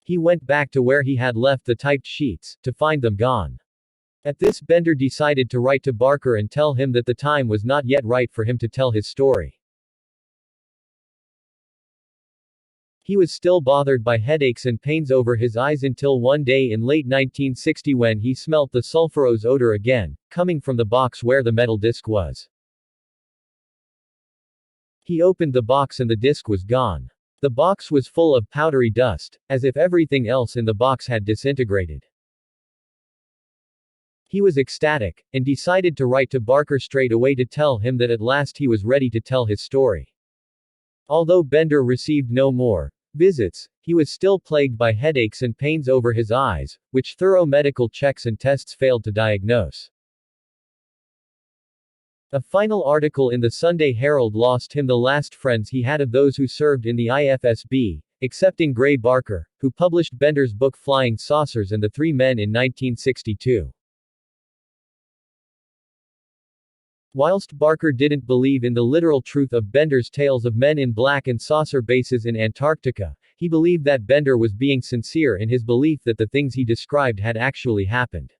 A: He went back to where he had left the typed sheets, to find them gone. At this Bender decided to write to Barker and tell him that the time was not yet right for him to tell his story. He was still bothered by headaches and pains over his eyes until one day in late 1960 when he smelt the sulfurous odor again, coming from the box where the metal disc was. He opened the box and the disc was gone. The box was full of powdery dust, as if everything else in the box had disintegrated. He was ecstatic, and decided to write to Barker straight away to tell him that at last he was ready to tell his story. Although Bender received no more visits, he was still plagued by headaches and pains over his eyes, which thorough medical checks and tests failed to diagnose. A final article in the Sunday Herald lost him the last friends he had of those who served in the IFSB, excepting Gray Barker, who published Bender's book Flying Saucers and the Three Men in 1962. Whilst Barker didn't believe in the literal truth of Bender's tales of men in black and saucer bases in Antarctica, he believed that Bender was being sincere in his belief that the things he described had actually happened.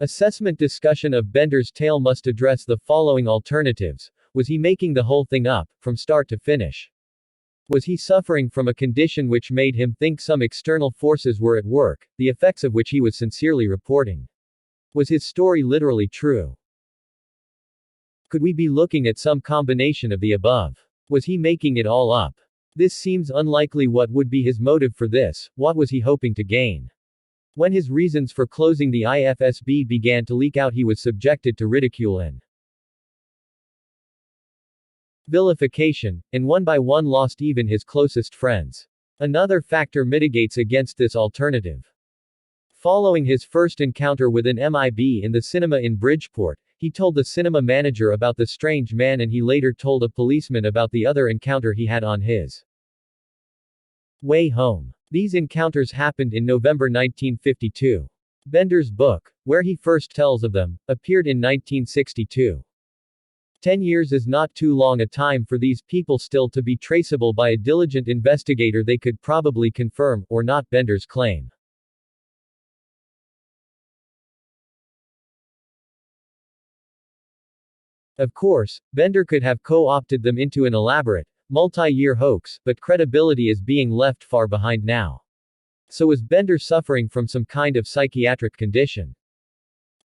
A: Assessment discussion of Bender's tale must address the following alternatives. Was he making the whole thing up, from start to finish? Was he suffering from a condition which made him think some external forces were at work, the effects of which he was sincerely reporting? Was his story literally true? Could we be looking at some combination of the above? Was he making it all up? This seems unlikely. What would be his motive for this? What was he hoping to gain? When his reasons for closing the IFSB began to leak out, he was subjected to ridicule and vilification, and one by one lost even his closest friends. Another factor mitigates against this alternative. Following his first encounter with an MIB in the cinema in Bridgeport, he told the cinema manager about the strange man, and he later told a policeman about the other encounter he had on his way home. These encounters happened in November 1952. Bender's book, where he first tells of them, appeared in 1962. 10 years is not too long a time for these people still to be traceable by a diligent investigator. They could probably confirm, or not, Bender's claim. Of course, Bender could have co-opted them into an elaborate, multi-year hoax, but credibility is being left far behind now. So was Bender suffering from some kind of psychiatric condition?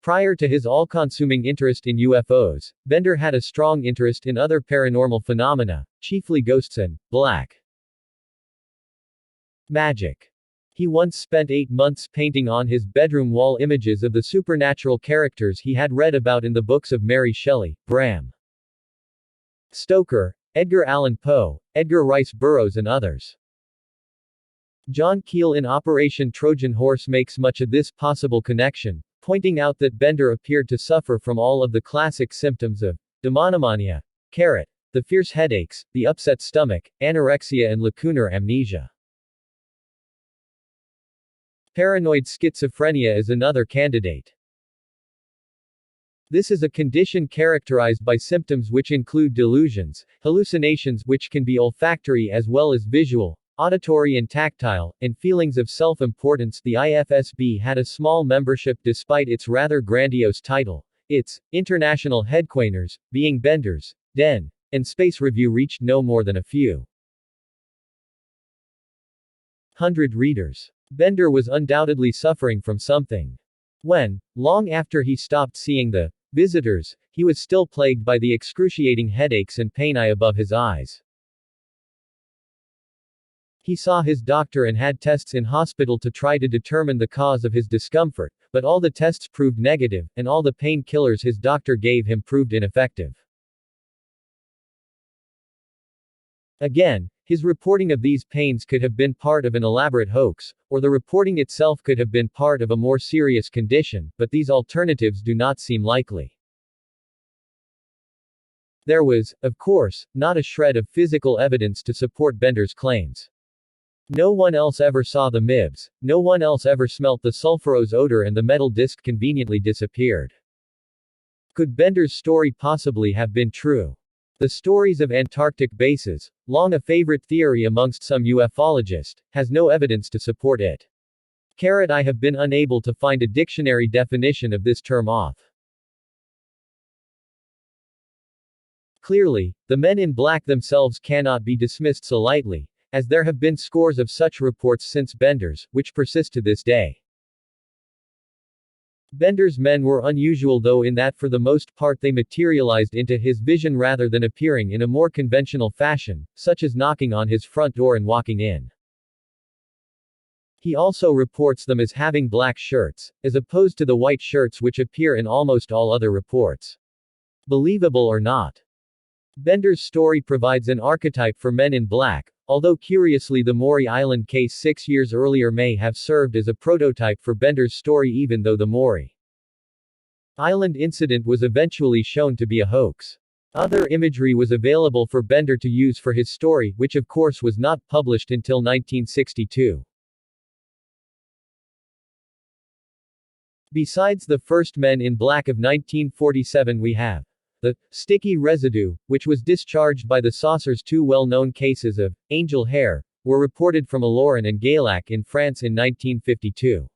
A: Prior to his all-consuming interest in UFOs, Bender had a strong interest in other paranormal phenomena, chiefly ghosts and black magic. He once spent 8 months painting on his bedroom wall images of the supernatural characters he had read about in the books of Mary Shelley, Bram Stoker, Edgar Allan Poe, Edgar Rice Burroughs and others. John Keel in Operation Trojan Horse makes much of this possible connection, pointing out that Bender appeared to suffer from all of the classic symptoms of demonomania, the fierce headaches, the upset stomach, anorexia and lacunar amnesia. Paranoid schizophrenia is another candidate. This is a condition characterized by symptoms which include delusions, hallucinations which can be olfactory as well as visual, auditory and tactile, and feelings of self-importance. The IFSB had a small membership despite its rather grandiose title. Its international headquarters, being Bender's Den and Space Review, reached no more than a few hundred readers. Bender was undoubtedly suffering from something. When, long after he stopped seeing the visitors, he was still plagued by the excruciating headaches and pain above his eyes. He saw his doctor and had tests in hospital to try to determine the cause of his discomfort, but all the tests proved negative, and all the pain killers his doctor gave him proved ineffective. Again, his reporting of these pains could have been part of an elaborate hoax, or the reporting itself could have been part of a more serious condition, but these alternatives do not seem likely. There was, of course, not a shred of physical evidence to support Bender's claims. No one else ever saw the MIBs, no one else ever smelt the sulfurous odor, and the metal disc conveniently disappeared. Could Bender's story possibly have been true? The stories of Antarctic bases, long a favorite theory amongst some ufologists, has no evidence to support it. I have been unable to find a dictionary definition of this term off. Clearly, the men in black themselves cannot be dismissed so lightly, as there have been scores of such reports since Bender's, which persist to this day. Bender's men were unusual though in that for the most part they materialized into his vision rather than appearing in a more conventional fashion, such as knocking on his front door and walking in. He also reports them as having black shirts, as opposed to the white shirts which appear in almost all other reports. Believable or not, Bender's story provides an archetype for men in black, although curiously the Maury Island case 6 years earlier may have served as a prototype for Bender's story, even though the Maury Island incident was eventually shown to be a hoax. Other imagery was available for Bender to use for his story, which of course was not published until 1962. Besides the first Men in Black of 1947, we have the sticky residue, which was discharged by the saucers. Two well-known cases of angel hair were reported from Oloron and Gaillac in France in 1952.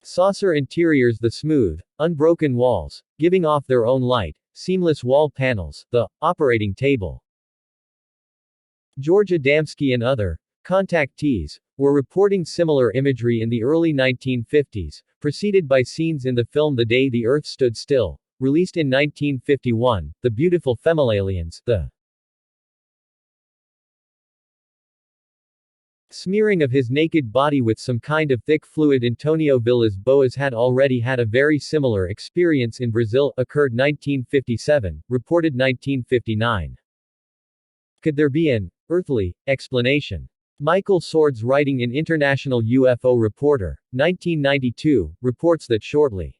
A: Saucer interiors: the smooth, unbroken walls, giving off their own light, seamless wall panels, the operating table. George Adamski and other contactees were reporting similar imagery in the early 1950s, preceded by scenes in the film The Day the Earth Stood Still, released in 1951, The Beautiful Femalians. The smearing of his naked body with some kind of thick fluid. Antonio Villas Boas had already had a very similar experience in Brazil, occurred 1957, reported 1959. Could there be an earthly explanation? Michael Swords, writing in International UFO Reporter, 1992, reports that shortly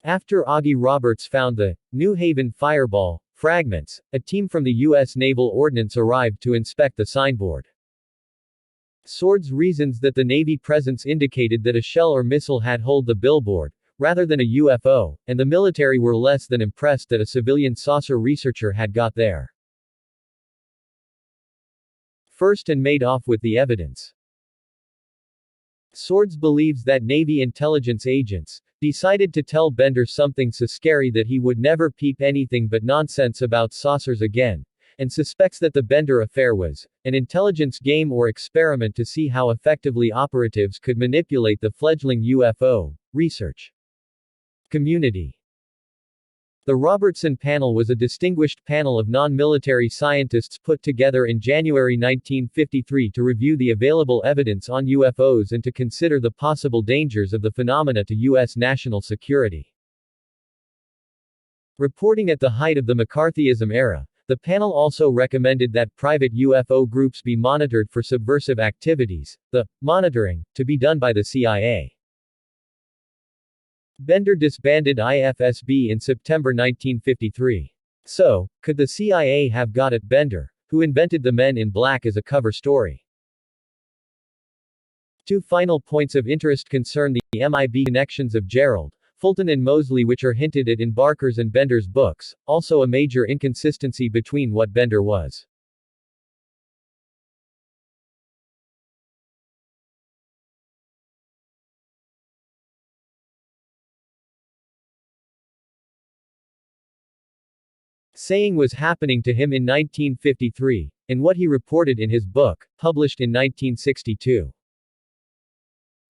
A: after Augie Roberts found the New Haven fireball fragments, a team from the U.S. Naval Ordnance arrived to inspect the signboard. Swords reasons that the Navy presence indicated that a shell or missile had holed the billboard, rather than a UFO, and the military were less than impressed that a civilian saucer researcher had got there first and made off with the evidence. Swords believes that Navy intelligence agents decided to tell Bender something so scary that he would never peep anything but nonsense about saucers again, and suspects that the Bender affair was an intelligence game or experiment to see how effectively operatives could manipulate the fledgling UFO research community. The Robertson panel was a distinguished panel of non-military scientists put together in January 1953 to review the available evidence on UFOs and to consider the possible dangers of the phenomena to U.S. national security. Reporting at the height of the McCarthyism era, the panel also recommended that private UFO groups be monitored for subversive activities, the monitoring to be done by the CIA. Bender disbanded IFSB in September 1953. So, could the CIA have got at Bender, who invented the Men in Black as a cover story? Two final points of interest concern the MIB connections of Gerald, Fulton and Mosley, which are hinted at in Barker's and Bender's books, also a major inconsistency between what Bender was saying was happening to him in 1953, and what he reported in his book, published in 1962.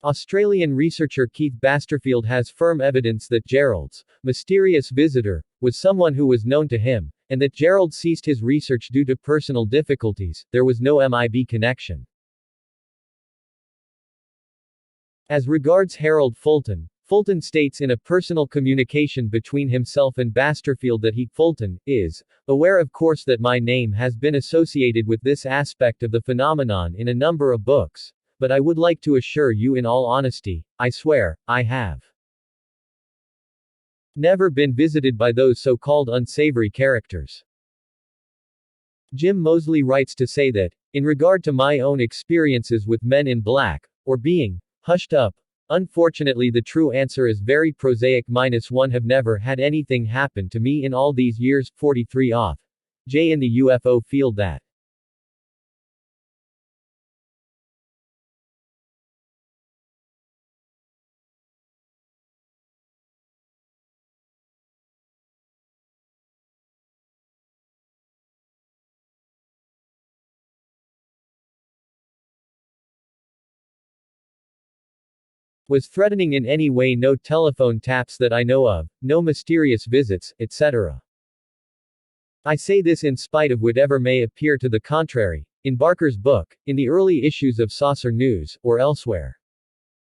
A: Australian researcher Keith Basterfield has firm evidence that Gerald's mysterious visitor was someone who was known to him, and that Gerald ceased his research due to personal difficulties. There was no MIB connection. As regards Harold Fulton, Fulton states in a personal communication between himself and Basterfield that he, Fulton, is aware of course that my name has been associated with this aspect of the phenomenon in a number of books, but I would like to assure you in all honesty, I swear, I have never been visited by those so-called unsavory characters. Jim Mosley writes to say that, in regard to my own experiences with men in black, or being hushed up, unfortunately the true answer is very prosaic -1 have never had anything happen to me in all these years. 43 off. J in the UFO field that was threatening in any way, no telephone taps that I know of, no mysterious visits, etc. I say this in spite of whatever may appear to the contrary, in Barker's book, in the early issues of Saucer News, or elsewhere.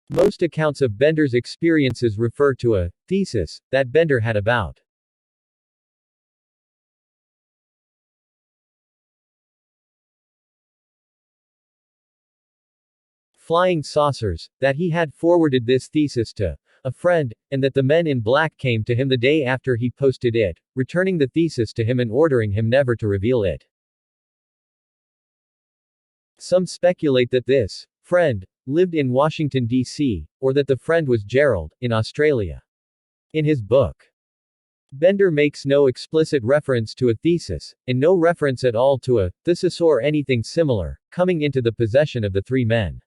A: Most accounts of Bender's experiences refer to a thesis that Bender had about flying saucers, that he had forwarded this thesis to a friend, and that the men in black came to him the day after he posted it, returning the thesis to him and ordering him never to reveal it. Some speculate that this friend lived in Washington, D.C., or that the friend was Gerald, in Australia. In his book, Bender makes no explicit reference to a thesis, and no reference at all to a thesis or anything similar, coming into the possession of the three men.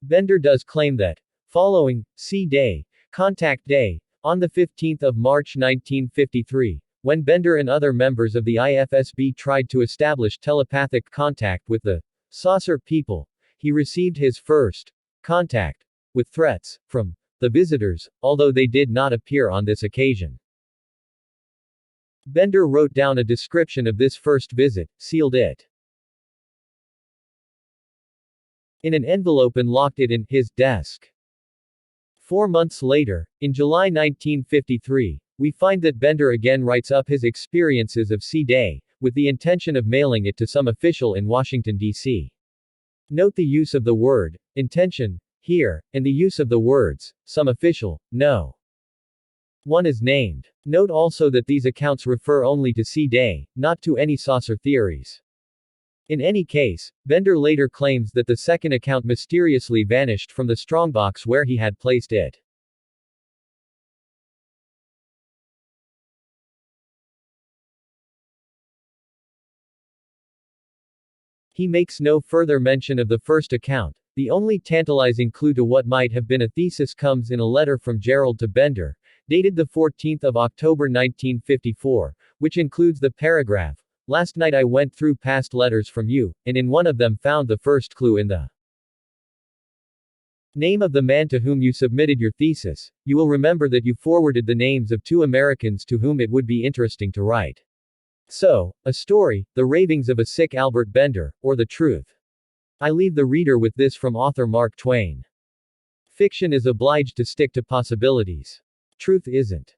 A: Bender does claim that, following C-Day, Contact Day, on the 15th of March 1953, when Bender and other members of the IFSB tried to establish telepathic contact with the saucer people, he received his first contact with threats from the visitors, although they did not appear on this occasion. Bender wrote down a description of this first visit, sealed it in an envelope and locked it in his desk. 4 months later, in July 1953, we find that Bender again writes up his experiences of C-Day, with the intention of mailing it to some official in Washington, D.C. Note the use of the word intention here, and the use of the words some official, no one is named. Note also that these accounts refer only to C-Day, not to any saucer theories. In any case, Bender later claims that the second account mysteriously vanished from the strongbox where he had placed it. He makes no further mention of the first account. The only tantalizing clue to what might have been a thesis comes in a letter from Gerald to Bender, dated 14 October 1954, which includes the paragraph, "Last night I went through past letters from you, and in one of them found the first clue in the name of the man to whom you submitted your thesis. You will remember that you forwarded the names of 2 Americans to whom it would be interesting to write. So, a story, the ravings of a sick Albert Bender, or the truth. I leave the reader with this from author Mark Twain. Fiction is obliged to stick to possibilities. Truth isn't.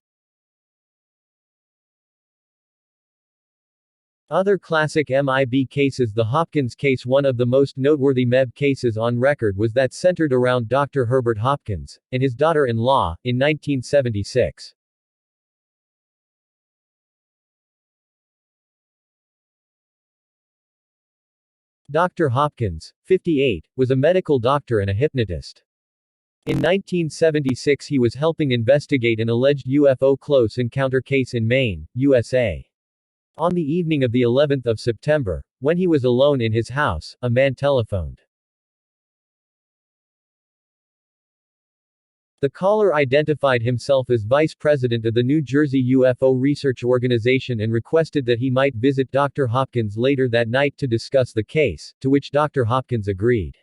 A: Other classic MIB cases. The Hopkins case. One of the most noteworthy MEB cases on record was that centered around Dr. Herbert Hopkins and his daughter-in-law, in 1976. Dr. Hopkins, 58, was a medical doctor and a hypnotist. In 1976 he was helping investigate an alleged UFO close encounter case in Maine, USA. On the evening of the 11th of September, when he was alone in his house, a man telephoned. The caller identified himself as vice president of the New Jersey UFO Research Organization and requested that he might visit Dr. Hopkins later that night to discuss the case, to which Dr. Hopkins agreed.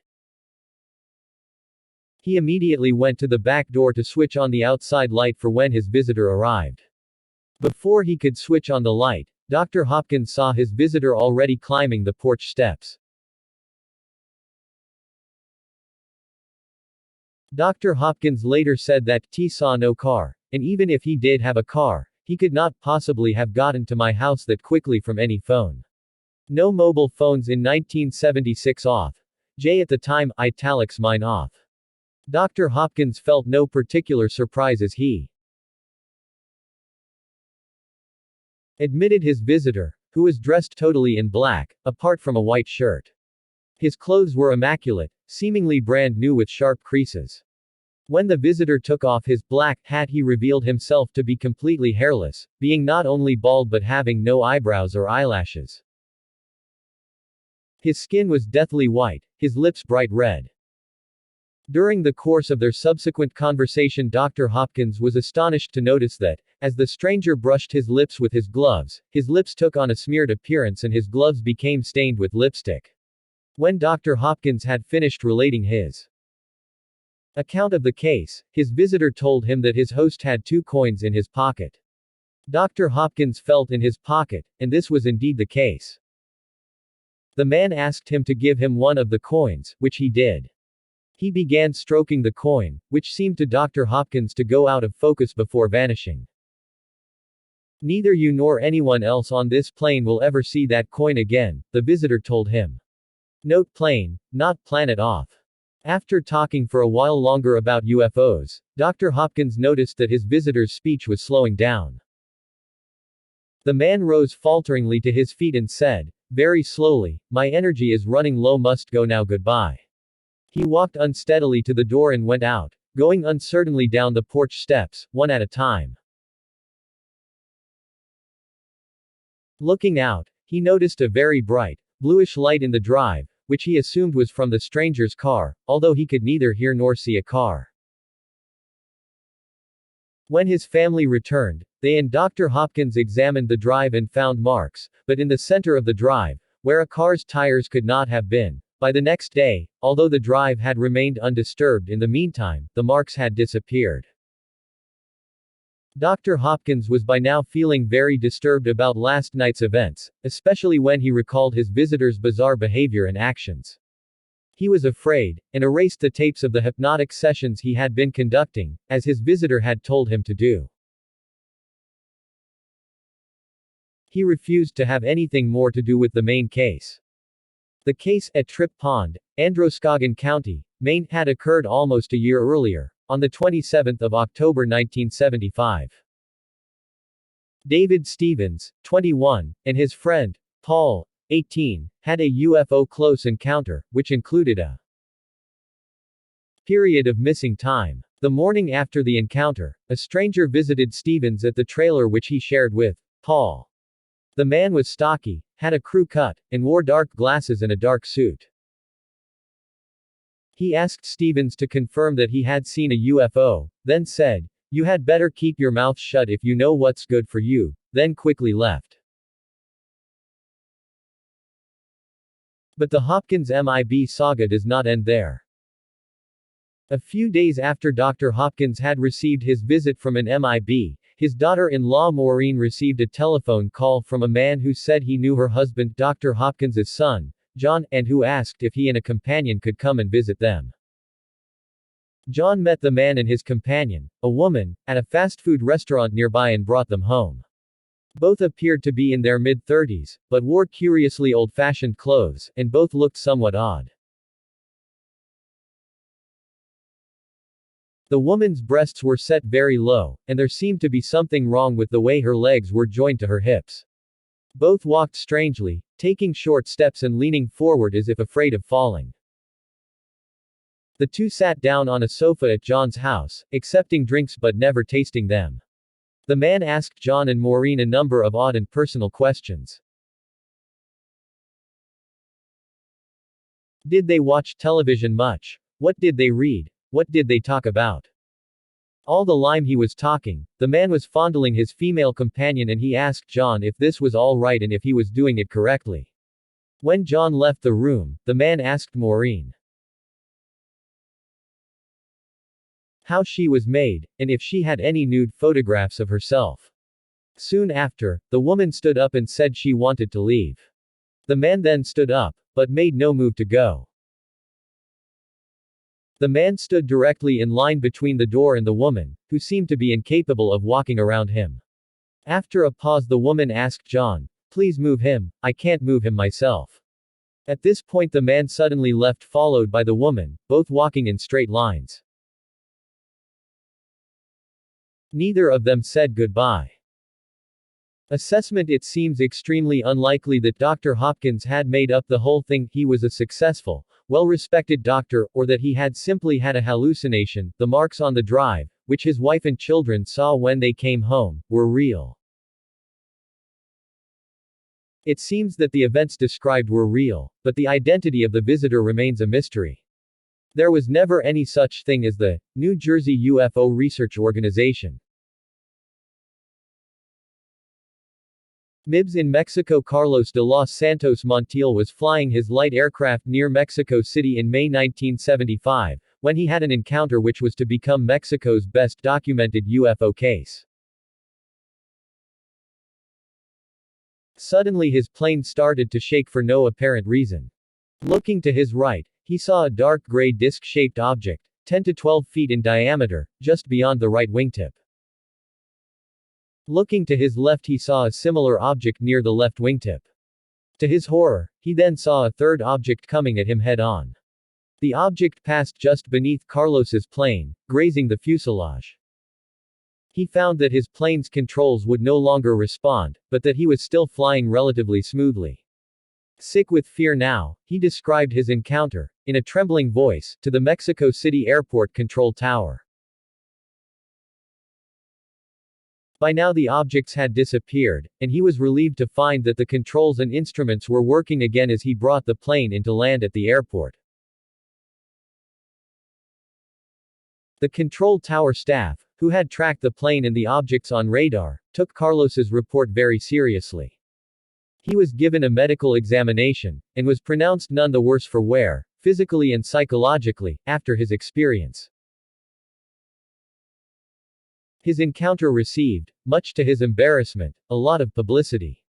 A: He immediately went to the back door to switch on the outside light for when his visitor arrived. Before he could switch on the light, Dr. Hopkins saw his visitor already climbing the porch steps. Dr. Hopkins later said that he saw no car, and even if he did have a car, he could not possibly have gotten to my house that quickly from any phone. No mobile phones in 1976 off. J at the time, italics mine off. Dr. Hopkins felt no particular surprise as he admitted his visitor, who was dressed totally in black, apart from a white shirt. His clothes were immaculate, seemingly brand new with sharp creases. When the visitor took off his black hat, he revealed himself to be completely hairless, being not only bald but having no eyebrows or eyelashes. His skin was deathly white, his lips bright red. During the course of their subsequent conversation, Dr. Hopkins was astonished to notice that, as the stranger brushed his lips with his lips took on a smeared appearance and his gloves became stained with lipstick. When Dr. Hopkins had finished relating his account of the case, his visitor told him that his host had 2 coins in his pocket. Dr. Hopkins felt in his pocket, and this was indeed the case. The man asked him to give him one of the coins, which he did. He began stroking the coin, which seemed to Dr. Hopkins to go out of focus before vanishing. "Neither you nor anyone else on this plane will ever see that coin again," the visitor told him. Note plane, not planet off. After talking for a while longer about UFOs, Dr. Hopkins noticed that his visitor's speech was slowing down. The man rose falteringly to his feet and said, very slowly, "My energy is running low, must go now, goodbye." He walked unsteadily to the door and went out, going uncertainly down the porch steps, one at a time. Looking out, he noticed a very bright, bluish light in the drive, which he assumed was from the stranger's car, although he could neither hear nor see a car. When his family returned, they and Dr. Hopkins examined the drive and found marks, but in the center of the drive, where a car's tires could not have been. By the next day, although the drive had remained undisturbed in the meantime, the marks had disappeared. Dr. Hopkins was by now feeling very disturbed about last night's events, especially when he recalled his visitor's bizarre behavior and actions. He was afraid, and erased the tapes of the hypnotic sessions he had been conducting, as his visitor had told him to do. He refused to have anything more to do with the main case. The case, at Trip Pond, Androscoggin County, Maine, had occurred almost a year earlier, on the 27th of October 1975. David Stevens, 21, and his friend, Paul, 18, had a UFO close encounter, which included a period of missing time. The morning after the encounter, a stranger visited Stevens at the trailer which he shared with Paul. The man was stocky, had a crew cut, and wore dark glasses and a dark suit. He asked Stevens to confirm that he had seen a UFO, then said, "You had better keep your mouth shut if you know what's good for you," then quickly left. But the Hopkins MIB saga does not end there. A few days after Dr. Hopkins had received his visit from an MIB, his daughter-in-law Maureen received a telephone call from a man who said he knew her husband, Dr. Hopkins's son, John, and who asked if he and a companion could come and visit them. John met the man and his companion, a woman, at a fast food restaurant nearby and brought them home. Both appeared to be in their mid-30s, but wore curiously old-fashioned clothes, and both looked somewhat odd. The woman's breasts were set very low, and there seemed to be something wrong with the way her legs were joined to her hips. Both walked strangely, taking short steps and leaning forward as if afraid of falling. The two sat down on a sofa at John's house, accepting drinks but never tasting them. The man asked John and Maureen a number of odd and personal questions. Did they watch television much? What did they read? What did they talk about? All the time he was talking, the man was fondling his female companion and he asked John if this was all right and if he was doing it correctly. When John left the room, the man asked Maureen how she was made, and if she had any nude photographs of herself. Soon after, the woman stood up and said she wanted to leave. The man then stood up, but made no move to go. The man stood directly in line between the door and the woman, who seemed to be incapable of walking around him. After a pause, the woman asked John, "Please move him, I can't move him myself." At this point, the man suddenly left, followed by the woman, both walking in straight lines. Neither of them said goodbye. Assessment: it seems extremely unlikely that Dr. Hopkins had made up the whole thing, he was a successful, well-respected doctor, or that he had simply had a hallucination. The marks on the drive, which his wife and children saw when they came home, were real. It seems that the events described were real, but the identity of the visitor remains a mystery. There was never any such thing as the New Jersey UFO Research Organization. MIBS in Mexico. Carlos de los Santos Montiel was flying his light aircraft near Mexico City in May 1975, when he had an encounter which was to become Mexico's best documented UFO case. Suddenly his plane started to shake for no apparent reason. Looking to his right, he saw a dark gray disc-shaped object, 10 to 12 feet in diameter, just beyond the right wingtip. Looking to his left, he saw a similar object near the left wingtip. To his horror, he then saw a third object coming at him head-on. The object passed just beneath Carlos's plane, grazing the fuselage. He found that his plane's controls would no longer respond, but that he was still flying relatively smoothly. Sick with fear now, he described his encounter, in a trembling voice, to the Mexico City Airport control tower. By now the objects had disappeared, and he was relieved to find that the controls and instruments were working again as he brought the plane into land at the airport. The control tower staff, who had tracked the plane and the objects on radar, took Carlos's report very seriously. He was given a medical examination, and was pronounced none the worse for wear, physically and psychologically, after his experience. His encounter received, much to his embarrassment, a lot of publicity.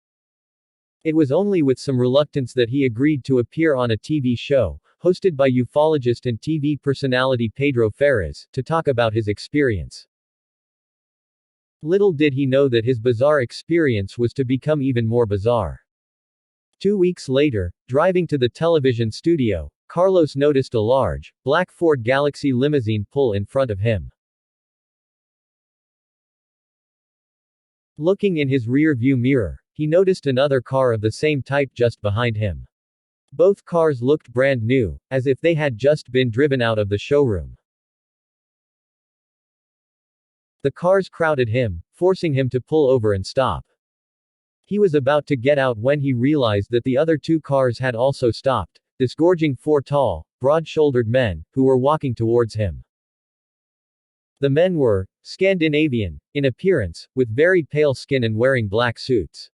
A: It was only with some reluctance that he agreed to appear on a TV show, hosted by ufologist and TV personality Pedro Ferraz, to talk about his experience. Little did he know that his bizarre experience was to become even more bizarre. 2 weeks later, driving to the television studio, Carlos noticed a large, black Ford Galaxy limousine pull in front of him. Looking in his rear-view mirror, he noticed another car of the same type just behind him. Both cars looked brand new, as if they had just been driven out of the showroom. The cars crowded him, forcing him to pull over and stop. He was about to get out when he realized that the other two cars had also stopped, disgorging 4 tall, broad-shouldered men, who were walking towards him. The men were Scandinavian in appearance, with very pale skin and wearing black suits.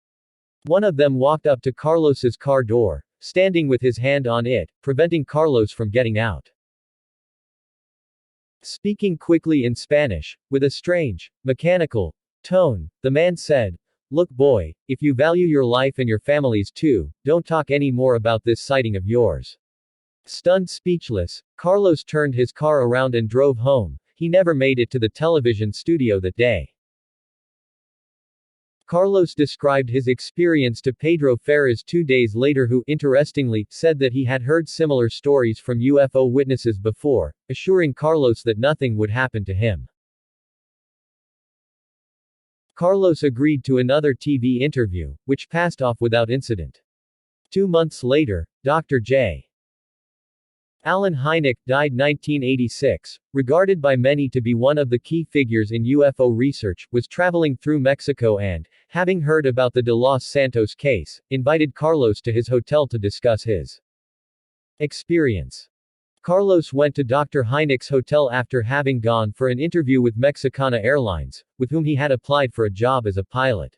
A: One of them walked up to Carlos's car door, standing with his hand on it, preventing Carlos from getting out. Speaking quickly in Spanish, with a strange, mechanical tone, the man said, "Look boy, if you value your life and your family's too, don't talk any more about this sighting of yours." Stunned speechless, Carlos turned his car around and drove home. He never made it to the television studio that day. Carlos described his experience to Pedro Ferraz 2 days later, who, interestingly, said that he had heard similar stories from UFO witnesses before, assuring Carlos that nothing would happen to him. Carlos agreed to another TV interview, which passed off without incident. 2 months later, Dr. J. Allen Hynek died 1986, regarded by many to be one of the key figures in UFO research, was traveling through Mexico and, having heard about the De Los Santos case, invited Carlos to his hotel to discuss his experience. Carlos went to Dr. Hynek's hotel after having gone for an interview with Mexicana Airlines, with whom he had applied for a job as a pilot.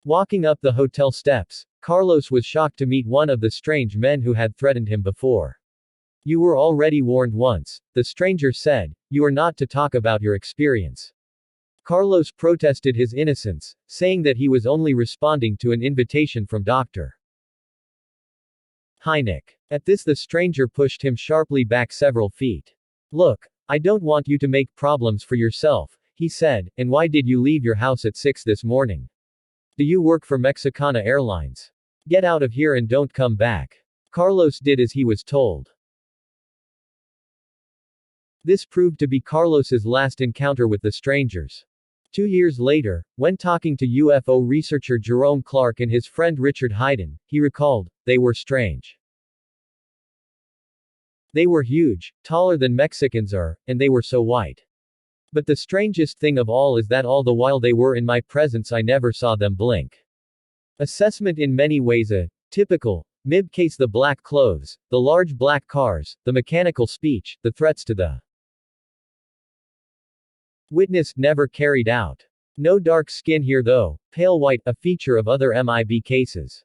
A: Walking up the hotel steps, Carlos was shocked to meet one of the strange men who had threatened him before. "You were already warned once," the stranger said. "You are not to talk about your experience." Carlos protested his innocence, saying that he was only responding to an invitation from Dr. Hynek. At this, the stranger pushed him sharply back several feet. "Look, I don't want you to make problems for yourself," he said, "and why did you leave your house at 6 this morning? Do you work for Mexicana Airlines? Get out of here and don't come back." Carlos did as he was told. This proved to be Carlos's last encounter with the strangers. 2 years later, when talking to UFO researcher Jerome Clark and his friend Richard Hayden, he recalled, "They were strange. They were huge, taller than Mexicans are, and they were so white. But the strangest thing of all is that all the while they were in my presence I never saw them blink." Assessment: in many ways a typical MIB case: the black clothes, the large black cars, the mechanical speech, the threats to the witness, never carried out. No dark skin here though, pale white, a feature of other MIB cases.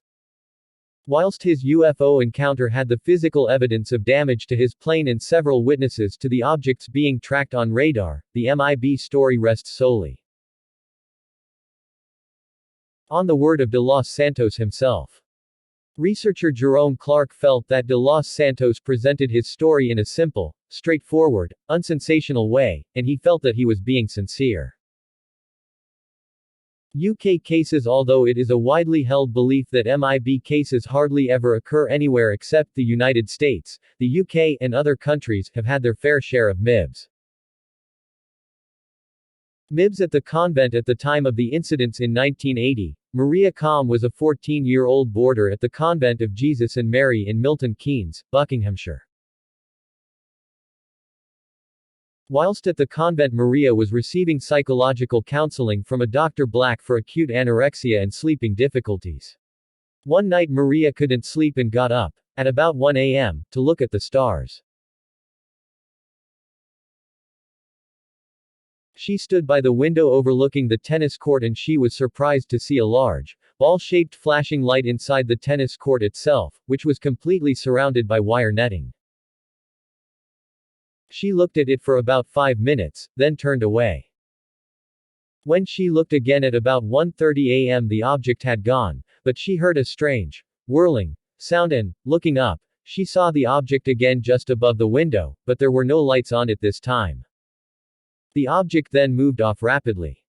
A: Whilst his UFO encounter had the physical evidence of damage to his plane and several witnesses to the objects being tracked on radar, the MIB story rests solely on the word of De Los Santos himself. Researcher Jerome Clark felt that De Los Santos presented his story in a simple, straightforward, unsensational way, and he felt that he was being sincere. UK cases: although it is a widely held belief that MIB cases hardly ever occur anywhere except the United States, the UK and other countries have had their fair share of MIBs. MIBs at the convent. At the time of the incidents in 1980, Maria Combe was a 14-year-old boarder at the Convent of Jesus and Mary in Milton Keynes, Buckinghamshire. Whilst at the convent, Maria was receiving psychological counseling from a Dr. Black for acute anorexia and sleeping difficulties. One night Maria couldn't sleep and got up, at about 1 a.m., to look at the stars. She stood by the window overlooking the tennis court and she was surprised to see a large, ball-shaped flashing light inside the tennis court itself, which was completely surrounded by wire netting. She looked at it for about 5 minutes, then turned away. When she looked again at about 1:30 a.m. the object had gone, but she heard a strange, whirling sound and, looking up, she saw the object again just above the window, but there were no lights on it this time. The object then moved off rapidly.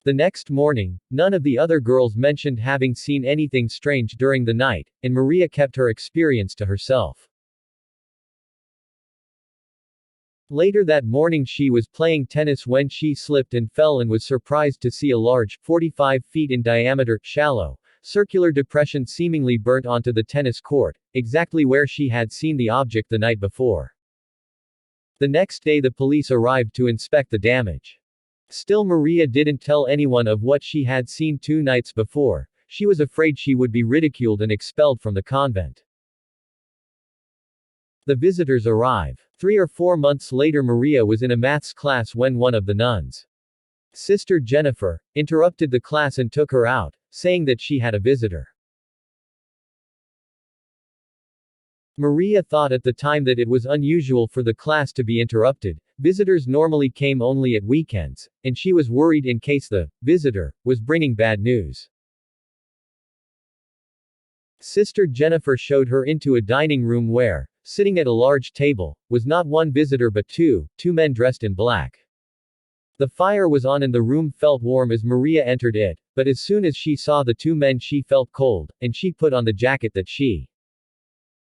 A: The next morning, none of the other girls mentioned having seen anything strange during the night, and Maria kept her experience to herself. Later that morning she was playing tennis when she slipped and fell and was surprised to see a large, 45 feet in diameter, shallow, circular depression seemingly burnt onto the tennis court, exactly where she had seen the object the night before. The next day the police arrived to inspect the damage. Still Maria didn't tell anyone of what she had seen 2 nights before. She was afraid she would be ridiculed and expelled from the convent. The visitors arrive. 3 or 4 months later Maria was in a maths class when one of the nuns, Sister Jennifer, interrupted the class and took her out, saying that she had a visitor. Maria thought at the time that it was unusual for the class to be interrupted. Visitors normally came only at weekends, and she was worried in case the visitor was bringing bad news. Sister Jennifer showed her into a dining room where, sitting at a large table, was not one visitor but two men dressed in black. The fire was on and the room felt warm as Maria entered it, but as soon as she saw the 2 men she felt cold, and she put on the jacket that she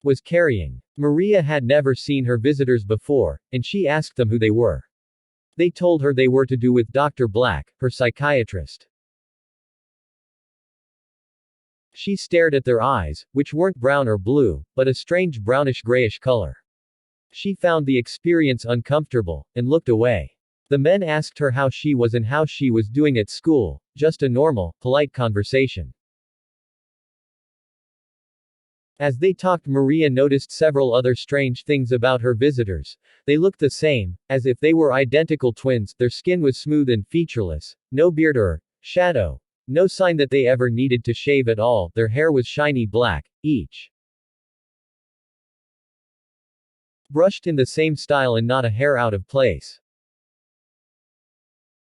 A: was carrying. Maria had never seen her visitors before, and she asked them who they were. They told her they were to do with Dr. Black, her psychiatrist. She stared at their eyes, which weren't brown or blue, but a strange brownish-grayish color. She found the experience uncomfortable, and looked away. The men asked her how she was and how she was doing at school, just a normal, polite conversation. As they talked, Maria noticed several other strange things about her visitors. They looked the same, as if they were identical twins. Their skin was smooth and featureless, no beard or shadow. No sign that they ever needed to shave at all. Their hair was shiny black, each brushed in the same style and not a hair out of place.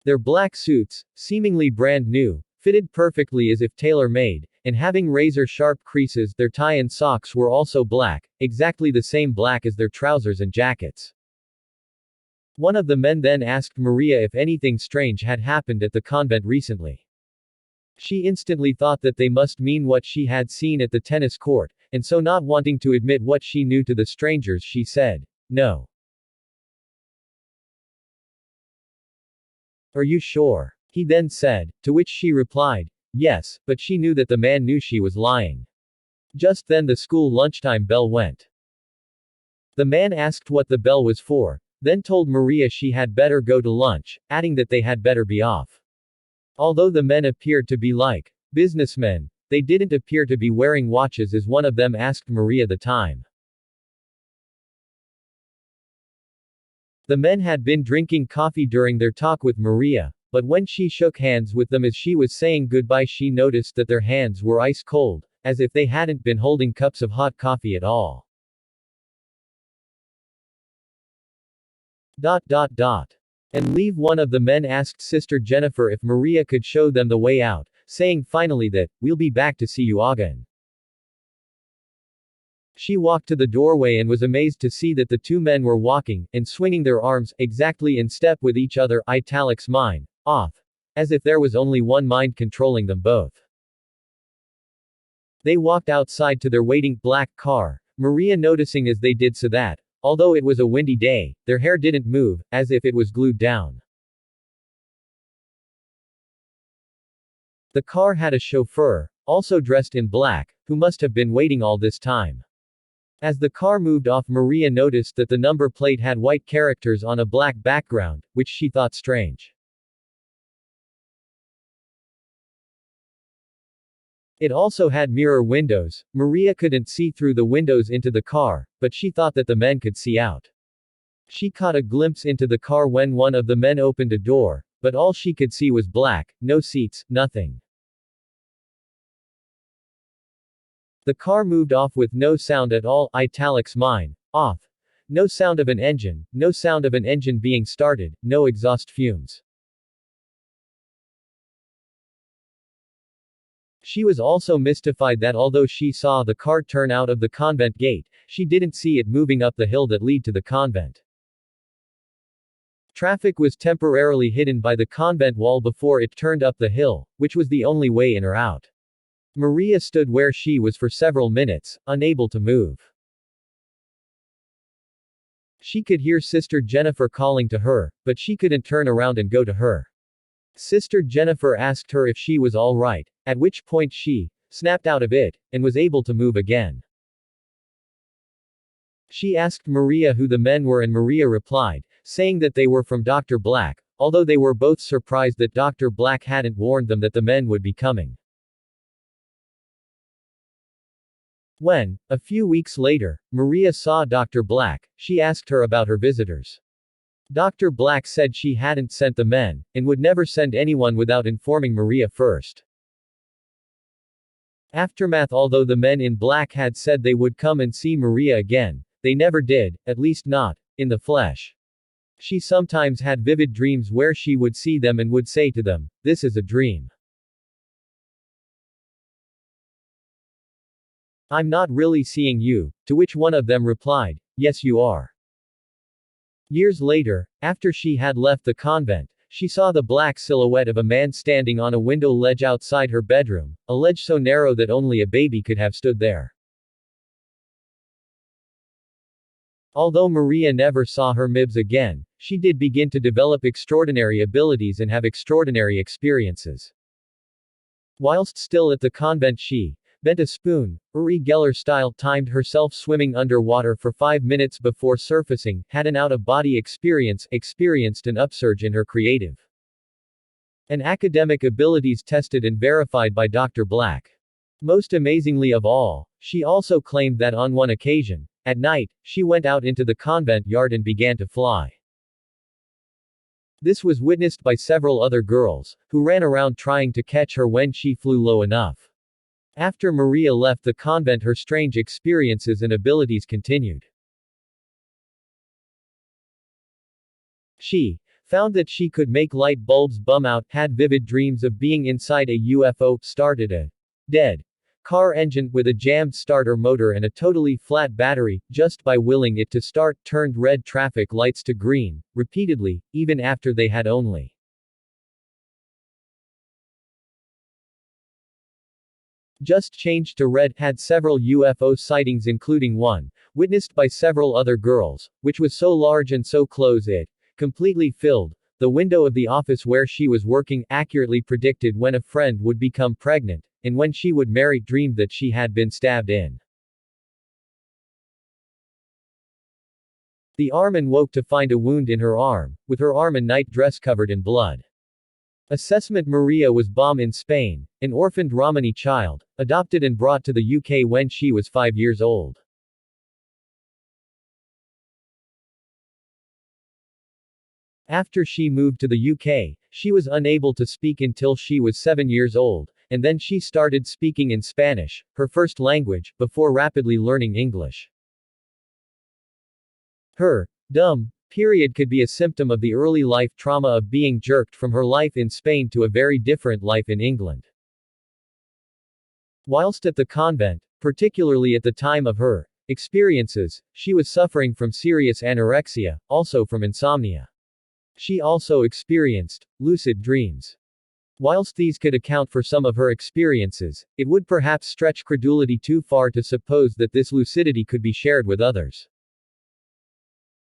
A: Their black suits, seemingly brand new, fitted perfectly as if tailor-made, and having razor-sharp creases. Their tie and socks were also black, exactly the same black as their trousers and jackets. One of the men then asked Maria if anything strange had happened at the convent recently. She instantly thought that they must mean what she had seen at the tennis court, and so not wanting to admit what she knew to the strangers, she said, "No. Are you sure?" He then said, to which she replied, "Yes," but she knew that the man knew she was lying. Just then the school lunchtime bell went. The man asked what the bell was for, then told Maria she had better go to lunch, adding that they had better be off. Although the men appeared to be like businessmen, they didn't appear to be wearing watches, as one of them asked Maria the time. The men had been drinking coffee during their talk with Maria, but when she shook hands with them as she was saying goodbye, she noticed that their hands were ice cold, as if they hadn't been holding cups of hot coffee at all. And leave. One of the men asked Sister Jennifer if Maria could show them the way out, saying finally that, "We'll be back to see you again." She walked to the doorway and was amazed to see that the two men were walking, and swinging their arms, exactly in step with each other, italics mine, off. As if there was only one mind controlling them both. They walked outside to their waiting, black car, Maria noticing as they did so that, although it was a windy day, their hair didn't move, as if it was glued down. The car had a chauffeur, also dressed in black, who must have been waiting all this time. As the car moved off, Maria noticed that the number plate had white characters on a black background, which she thought strange. It also had mirror windows. Maria couldn't see through the windows into the car, but she thought that the men could see out. She caught a glimpse into the car when one of the men opened a door, but all she could see was black, no seats, nothing. The car moved off with no sound at all, italics mine, off. No sound of an engine, no sound of an engine being started, no exhaust fumes. She was also mystified that although she saw the car turn out of the convent gate, she didn't see it moving up the hill that lead to the convent. Traffic was temporarily hidden by the convent wall before it turned up the hill, which was the only way in or out. Maria stood where she was for several minutes, unable to move. She could hear Sister Jennifer calling to her, but she couldn't turn around and go to her. Sister Jennifer asked her if she was all right, at which point she snapped out of it, and was able to move again. She asked Maria who the men were, and Maria replied, saying that they were from Dr. Black, although they were both surprised that Dr. Black hadn't warned them that the men would be coming. When, a few weeks later, Maria saw Dr. Black, she asked her about her visitors. Dr. Black said she hadn't sent the men, and would never send anyone without informing Maria first. Aftermath. Although the men in black had said they would come and see Maria again, they never did, at least not in the flesh. She sometimes had vivid dreams where she would see them and would say to them, "This is a dream. I'm not really seeing you," to which one of them replied, "Yes, you are." Years later, after she had left the convent, she saw the black silhouette of a man standing on a window ledge outside her bedroom, a ledge so narrow that only a baby could have stood there. Although Maria never saw her Mibs again, she did begin to develop extraordinary abilities and have extraordinary experiences. Whilst still at the convent, she bent a spoon, Uri Geller style, timed herself swimming underwater for 5 minutes before surfacing, had an out-of-body experience, experienced an upsurge in her creative and academic abilities tested and verified by Dr. Black. Most amazingly of all, she also claimed that on one occasion, at night, she went out into the convent yard and began to fly. This was witnessed by several other girls, who ran around trying to catch her when she flew low enough. After Maria left the convent, her strange experiences and abilities continued. She found that she could make light bulbs bum out, had vivid dreams of being inside a UFO, started a dead car engine with a jammed starter motor and a totally flat battery, just by willing it to start, turned red traffic lights to green, repeatedly, even after they had only just changed to red, had several UFO sightings including one, witnessed by several other girls, which was so large and so close it completely filled the window of the office where she was working, accurately predicted when a friend would become pregnant, and when she would marry, dreamed that she had been stabbed in the arm and woke to find a wound in her arm, with her arm and night dress covered in blood. Assessment: Maria was born in Spain, an orphaned Romani child, adopted and brought to the UK when she was 5 years old. After she moved to the UK, she was unable to speak until she was 7 years old, and then she started speaking in Spanish, her first language, before rapidly learning English. Her dumb period could be a symptom of the early life trauma of being jerked from her life in Spain to a very different life in England. Whilst at the convent, particularly at the time of her experiences, she was suffering from serious anorexia, also from insomnia. She also experienced lucid dreams. Whilst these could account for some of her experiences, it would perhaps stretch credulity too far to suppose that this lucidity could be shared with others.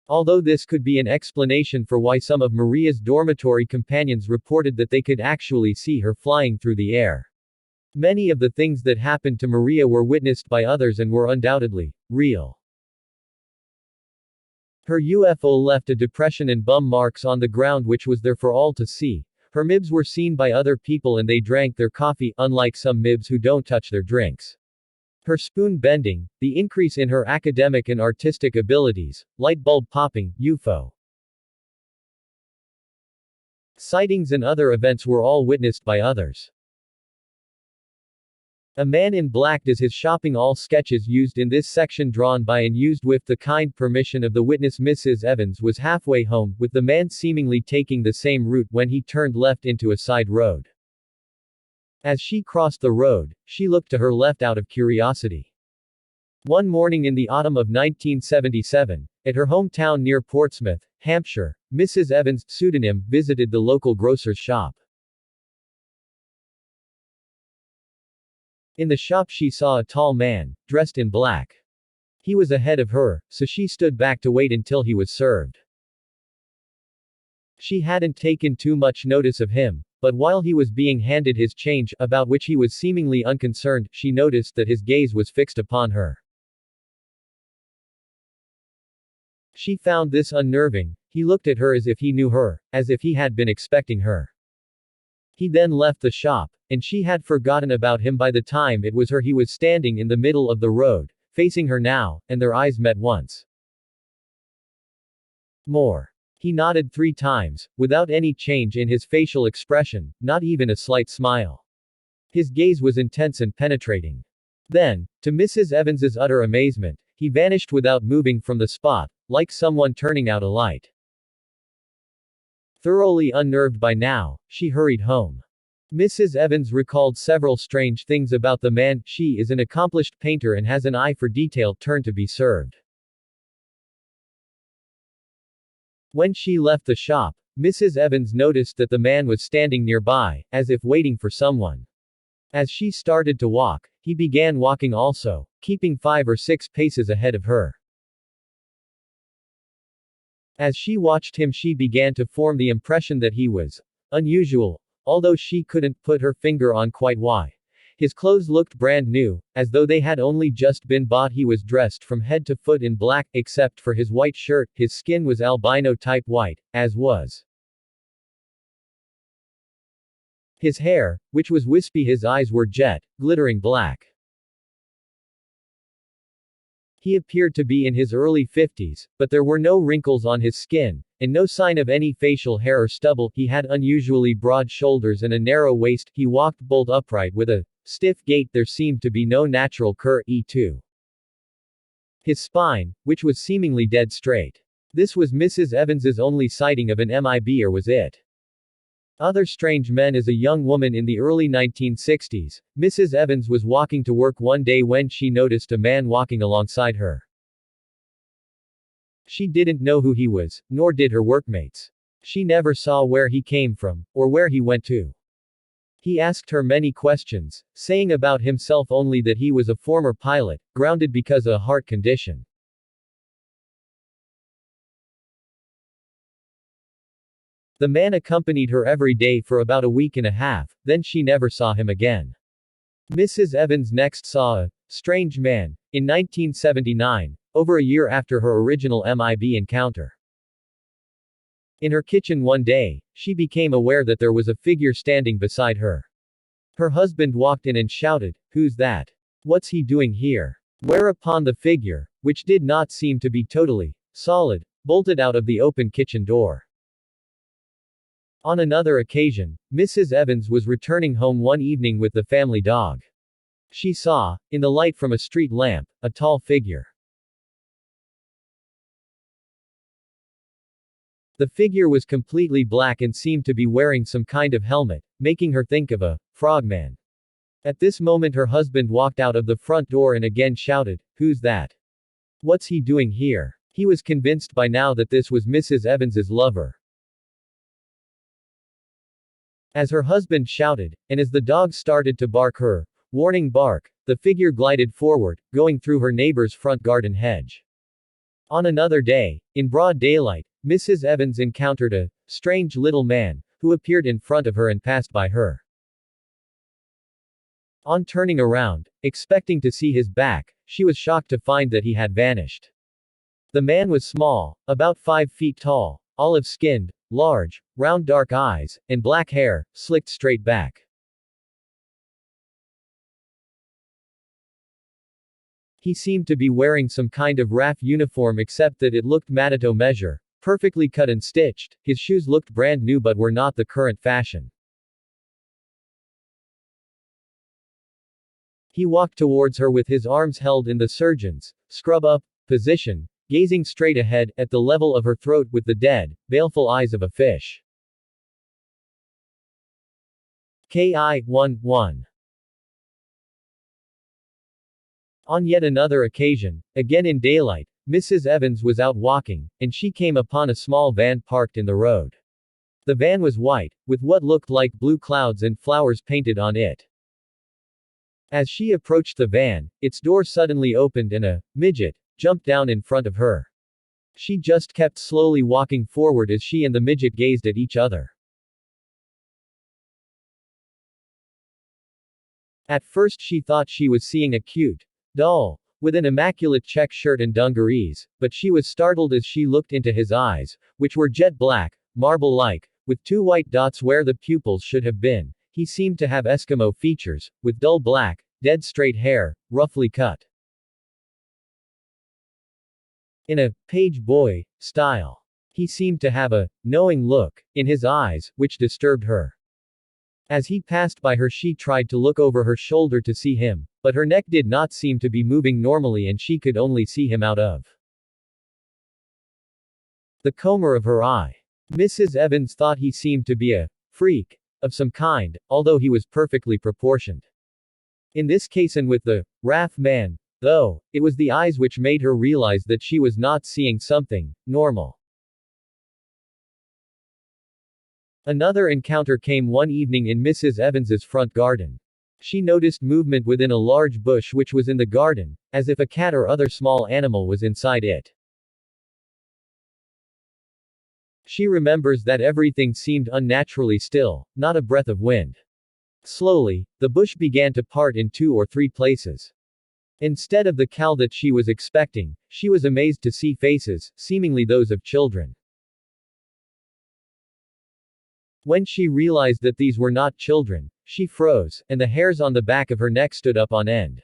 A: Although this could be an explanation for why some of Maria's dormitory companions reported that they could actually see her flying through the air. Many of the things that happened to Maria were witnessed by others and were undoubtedly real. Her UFO left a depression and bum marks on the ground which was there for all to see. Her MIBs were seen by other people and they drank their coffee, unlike some MIBs who don't touch their drinks. Her spoon bending, the increase in her academic and artistic abilities, light bulb popping, UFO sightings and other events were all witnessed by others. A Man in Black does his shopping. All sketches used in this section drawn by and used with the kind permission of the witness. Mrs. Evans was halfway home, with the man seemingly taking the same route, when he turned left into a side road. As she crossed the road, she looked to her left out of curiosity. One morning in the autumn of 1977, at her hometown near Portsmouth, Hampshire, Mrs. Evans, pseudonym, visited the local grocer's shop. In the shop she saw a tall man, dressed in black. He was ahead of her, so she stood back to wait until he was served. She hadn't taken too much notice of him, but while he was being handed his change, about which he was seemingly unconcerned, she noticed that his gaze was fixed upon her. She found this unnerving. He looked at her as if he knew her, as if he had been expecting her. He then left the shop, and she had forgotten about him by the time it was her. He was standing in the middle of the road, facing her now, and their eyes met once more. He nodded 3 times, without any change in his facial expression, not even a slight smile. His gaze was intense and penetrating. Then, to Mrs. Evans's utter amazement, he vanished without moving from the spot, like someone turning out a light. Thoroughly unnerved by now, she hurried home. Mrs. Evans recalled several strange things about the man. She is an accomplished painter and has an eye for detail. Turn to be served. When she left the shop, Mrs. Evans noticed that the man was standing nearby, as if waiting for someone. As she started to walk, he began walking also, keeping 5 or 6 paces ahead of her. As she watched him, she began to form the impression that he was unusual, although she couldn't put her finger on quite why. His clothes looked brand new, as though they had only just been bought. He was dressed from head to foot in black, except for his white shirt. His skin was albino type white, as was his hair, which was wispy. His eyes were jet, glittering black. He appeared to be in his early 50s, but there were no wrinkles on his skin, and no sign of any facial hair or stubble. He had unusually broad shoulders and a narrow waist. He walked bolt upright with a stiff gait. There seemed to be no natural curve to his spine, which was seemingly dead straight. This was Mrs. Evans's only sighting of an MIB, or was it? Other strange men. As a young woman in the early 1960s, Mrs. Evans was walking to work one day when she noticed a man walking alongside her. She didn't know who he was, nor did her workmates. She never saw where he came from, or where he went to. He asked her many questions, saying about himself only that he was a former pilot, grounded because of a heart condition. The man accompanied her every day for about a week and a half, then she never saw him again. Mrs. Evans next saw a strange man in 1979, over a year after her original MIB encounter. In her kitchen one day, she became aware that there was a figure standing beside her. Her husband walked in and shouted, "Who's that? What's he doing here?" Whereupon the figure, which did not seem to be totally solid, bolted out of the open kitchen door. On another occasion, Mrs. Evans was returning home one evening with the family dog. She saw, in the light from a street lamp, a tall figure. The figure was completely black and seemed to be wearing some kind of helmet, making her think of a frogman. At this moment her husband walked out of the front door and again shouted, "Who's that? What's he doing here?" He was convinced by now that this was Mrs. Evans's lover. As her husband shouted, and as the dog started to bark her warning bark, the figure glided forward, going through her neighbor's front garden hedge. On another day, in broad daylight, Mrs. Evans encountered a strange little man, who appeared in front of her and passed by her. On turning around, expecting to see his back, she was shocked to find that he had vanished. The man was small, about 5 feet tall, olive-skinned, large, round dark eyes, and black hair, slicked straight back. He seemed to be wearing some kind of RAF uniform, except that it looked Matito measure, perfectly cut and stitched. His shoes looked brand new but were not the current fashion. He walked towards her with his arms held in the surgeon's scrub-up position, gazing straight ahead, at the level of her throat with the dead, baleful eyes of a fish. KI-11. On yet another occasion, again in daylight, Mrs. Evans was out walking, and she came upon a small van parked in the road. The van was white, with what looked like blue clouds and flowers painted on it. As she approached the van, its door suddenly opened and a midget jumped down in front of her. She just kept slowly walking forward as she and the midget gazed at each other. At first she thought she was seeing a cute doll with an immaculate check shirt and dungarees, but she was startled as she looked into his eyes, which were jet black, marble-like, with 2 white dots where the pupils should have been. He seemed to have Eskimo features, with dull black, dead straight hair, roughly cut in a page boy style. He seemed to have a knowing look in his eyes, which disturbed her. As he passed by her, she tried to look over her shoulder to see him, but her neck did not seem to be moving normally and she could only see him out of the corner of her eye. Mrs. Evans thought he seemed to be a freak of some kind, although he was perfectly proportioned. In this case, and with the RAF man, though, it was the eyes which made her realize that she was not seeing something normal. Another encounter came one evening in Mrs. Evans's front garden. She noticed movement within a large bush which was in the garden, as if a cat or other small animal was inside it. She remembers that everything seemed unnaturally still, not a breath of wind. Slowly, the bush began to part in 2 or 3 places. Instead of the cow that she was expecting, she was amazed to see faces, seemingly those of children. When she realized that these were not children, she froze, and the hairs on the back of her neck stood up on end.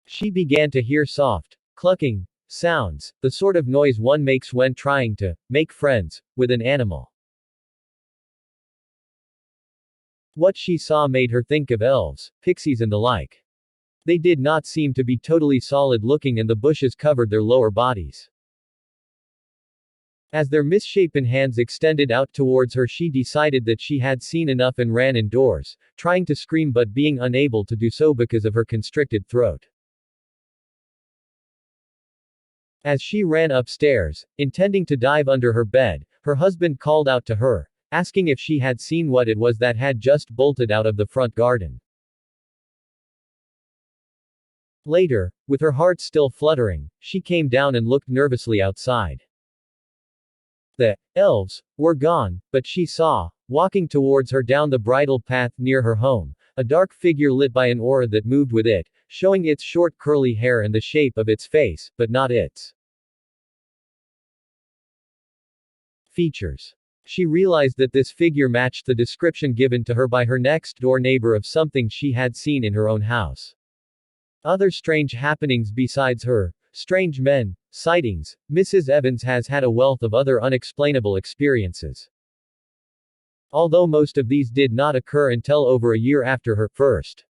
A: She began to hear soft, clucking sounds, the sort of noise one makes when trying to make friends with an animal. What she saw made her think of elves, pixies and the like. They did not seem to be totally solid looking and the bushes covered their lower bodies. As their misshapen hands extended out towards her, she decided that she had seen enough and ran indoors, trying to scream but being unable to do so because of her constricted throat. As she ran upstairs, intending to dive under her bed, her husband called out to her, asking if she had seen what it was that had just bolted out of the front garden. Later, with her heart still fluttering, she came down and looked nervously outside. The elves were gone, but she saw, walking towards her down the bridle path near her home, a dark figure lit by an aura that moved with it, showing its short curly hair and the shape of its face, but not its features. She realized that this figure matched the description given to her by her next-door neighbor of something she had seen in her own house. Other strange happenings besides her strange men sightings, Mrs. Evans has had a wealth of other unexplainable experiences. Although most of these did not occur until over a year after her first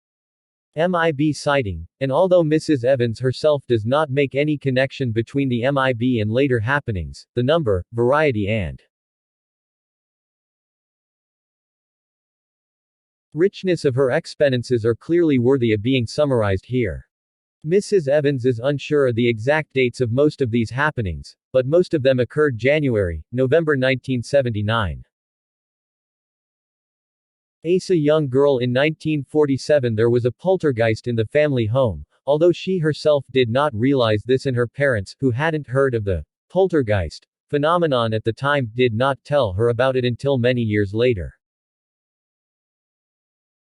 A: MIB sighting, and although Mrs. Evans herself does not make any connection between the MIB and later happenings, the number, variety and richness of her experiences are clearly worthy of being summarized here. Mrs. Evans is unsure of the exact dates of most of these happenings, but most of them occurred January, November 1979. As a young girl in 1947 there was a poltergeist in the family home, although she herself did not realize this and her parents, who hadn't heard of the poltergeist phenomenon at the time, did not tell her about it until many years later.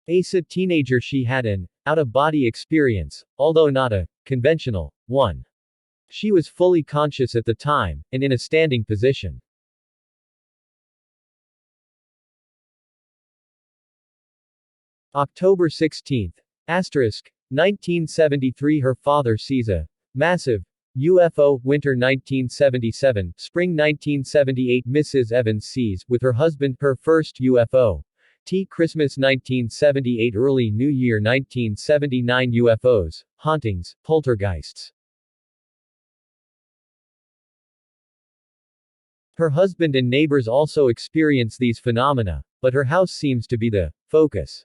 A: As a teenager she had an out-of-body experience, although not a conventional one. She was fully conscious at the time, and in a standing position. October 16, 1973 her father sees a massive UFO, winter 1977, spring 1978 Mrs. Evans sees, with her husband, her first UFO. Christmas 1978 early New Year 1979 UFOs, hauntings, poltergeists. Her husband and neighbors also experience these phenomena, but her house seems to be the focus.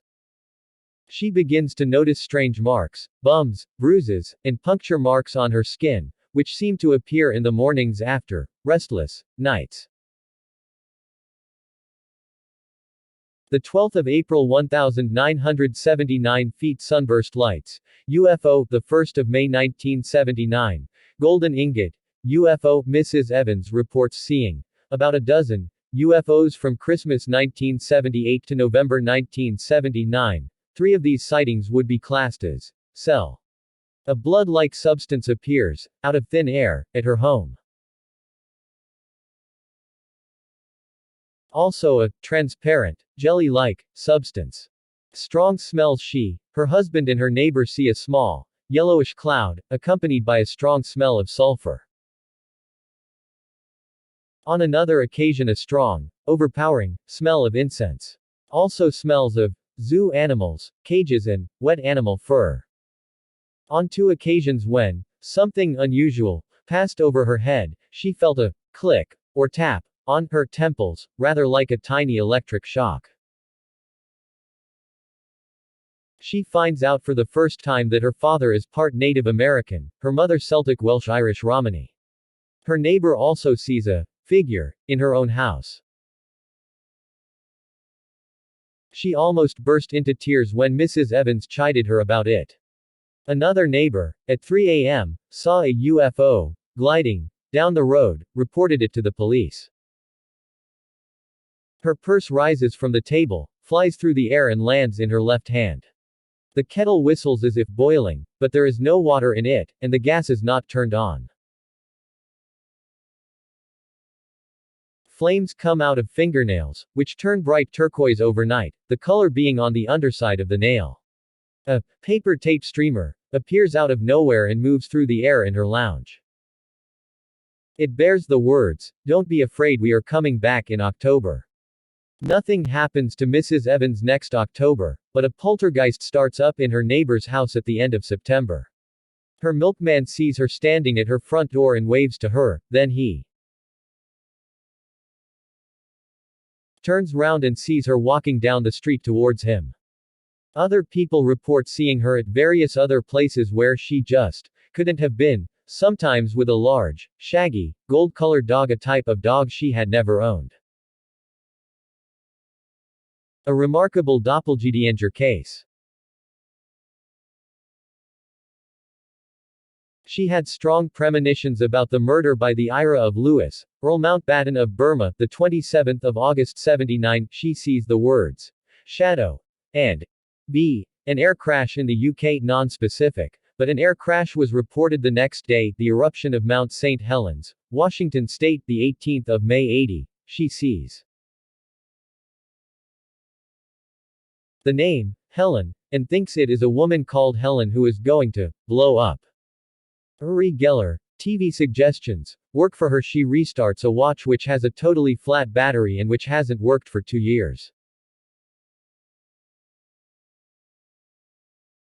A: She begins to notice strange marks, bumps, bruises, and puncture marks on her skin, which seem to appear in the mornings after restless nights. The 12th of April 1979 feet sunburst lights, UFO, the 1st of May 1979, golden ingot, UFO, Mrs. Evans reports seeing about a dozen UFOs from Christmas 1978 to November 1979. 3 of these sightings would be classed as cell. A blood-like substance appears, out of thin air, at her home. Also a transparent, jelly-like substance. Strong smells. She, her husband and her neighbor see a small, yellowish cloud, accompanied by a strong smell of sulfur. On another occasion a strong, overpowering, smell of incense. Also smells of zoo animals, cages and wet animal fur. On 2 occasions when something unusual passed over her head, she felt a click, or tap, on her temples, rather like a tiny electric shock. She finds out for the first time that her father is part Native American, her mother Celtic Welsh Irish Romani. Her neighbor also sees a figure in her own house. She almost burst into tears when Mrs. Evans chided her about it. Another neighbor, at 3 a.m., saw a UFO gliding down the road, reported it to the police. Her purse rises from the table, flies through the air and lands in her left hand. The kettle whistles as if boiling, but there is no water in it, and the gas is not turned on. Flames come out of fingernails, which turn bright turquoise overnight, the color being on the underside of the nail. A paper tape streamer appears out of nowhere and moves through the air in her lounge. It bears the words, "Don't be afraid, we are coming back in October." Nothing happens to Mrs. Evans next October, but a poltergeist starts up in her neighbor's house at the end of September. Her milkman sees her standing at her front door and waves to her, then he turns round and sees her walking down the street towards him. Other people report seeing her at various other places where she just couldn't have been, sometimes with a large, shaggy, gold-colored dog, a type of dog she had never owned. A remarkable doppelganger case. She had strong premonitions about the murder by the IRA of Louis, Earl Mountbatten of Burma, the 27th of August 79. She sees the words, "shadow," and "b." An air crash in the UK, non-specific, but an air crash was reported the next day. The eruption of Mount St. Helens, Washington State, the 18th of May 80. She sees the name, Helen, and thinks it is a woman called Helen who is going to blow up. Uri Geller, TV suggestions, work for her. She restarts a watch which has a totally flat battery and which hasn't worked for 2 years.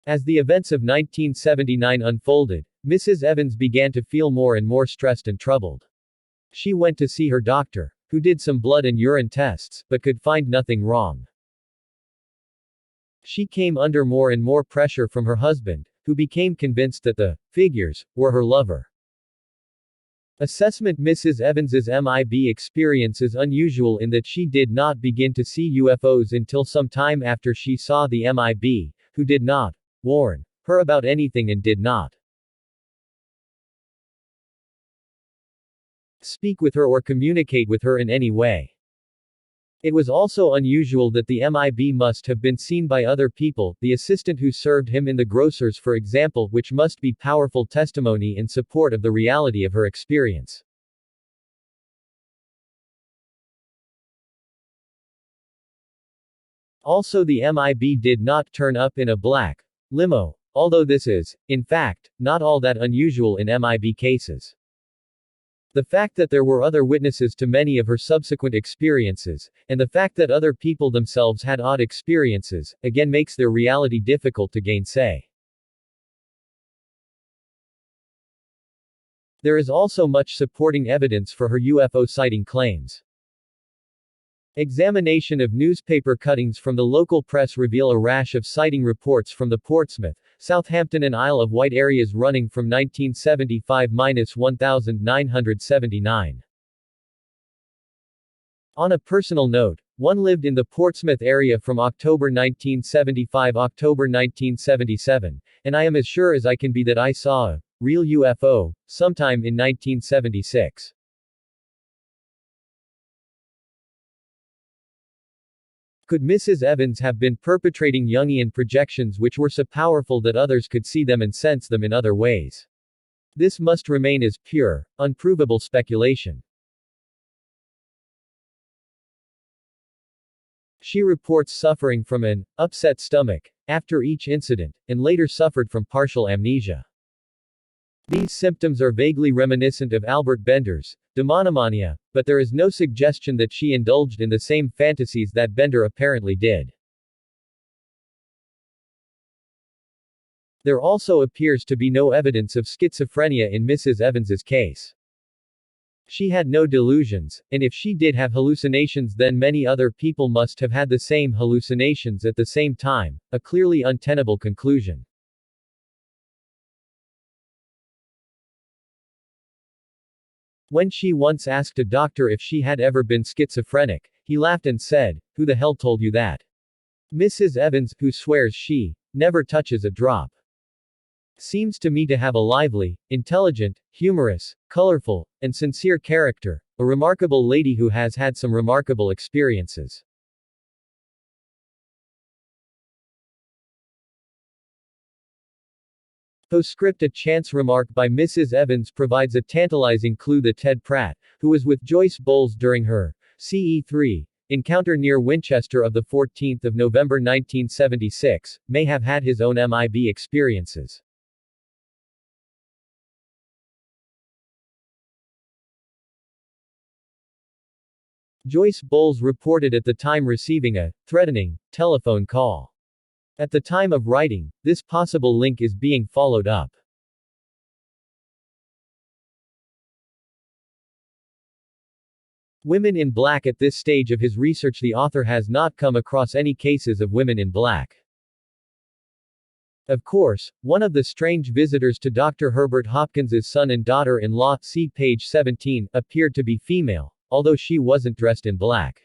A: As the events of 1979 unfolded, Mrs. Evans began to feel more and more stressed and troubled. She went to see her doctor, who did some blood and urine tests, but could find nothing wrong. She came under more and more pressure from her husband, who became convinced that the figures were her lover. Assessment: Mrs. Evans's MIB experience is unusual in that she did not begin to see UFOs until some time after she saw the MIB, who did not warn her about anything and did not speak with her or communicate with her in any way. It was also unusual that the MIB must have been seen by other people, the assistant who served him in the grocers for example, which must be powerful testimony in support of the reality of her experience. Also, the MIB did not turn up in a black limo, although this is, in fact, not all that unusual in MIB cases. The fact that there were other witnesses to many of her subsequent experiences, and the fact that other people themselves had odd experiences, again makes their reality difficult to gainsay. There is also much supporting evidence for her UFO sighting claims. Examination of newspaper cuttings from the local press reveal a rash of sighting reports from the Portsmouth, Southampton and Isle of Wight areas running from 1975–1979. On a personal note, one lived in the Portsmouth area from October 1975–October 1977, and I am as sure as I can be that I saw a real UFO sometime in 1976. Could Mrs. Evans have been perpetrating Jungian projections which were so powerful that others could see them and sense them in other ways? This must remain as pure, unprovable speculation. She reports suffering from an upset stomach after each incident, and later suffered from partial amnesia. These symptoms are vaguely reminiscent of Albert Bender's demonomania, but there is no suggestion that she indulged in the same fantasies that Bender apparently did. There also appears to be no evidence of schizophrenia in Mrs. Evans's case. She had no delusions, and if she did have hallucinations, then many other people must have had the same hallucinations at the same time, a clearly untenable conclusion. When she once asked a doctor if she had ever been schizophrenic, he laughed and said, "Who the hell told you that?" Mrs. Evans, who swears she never touches a drop, seems to me to have a lively, intelligent, humorous, colorful, and sincere character, a remarkable lady who has had some remarkable experiences. Postscript: a chance remark by Mrs. Evans provides a tantalizing clue that Ted Pratt, who was with Joyce Bowles during her CE3 encounter near Winchester of 14 November 1976, may have had his own MIB experiences. Joyce Bowles reported at the time receiving a threatening telephone call. At the time of writing, this possible link is being followed up. Women in black. At this stage of his research, the author has not come across any cases of women in black. Of course, one of the strange visitors to Dr. Herbert Hopkins's son and daughter-in-law, see page 17, appeared to be female, although she wasn't dressed in black.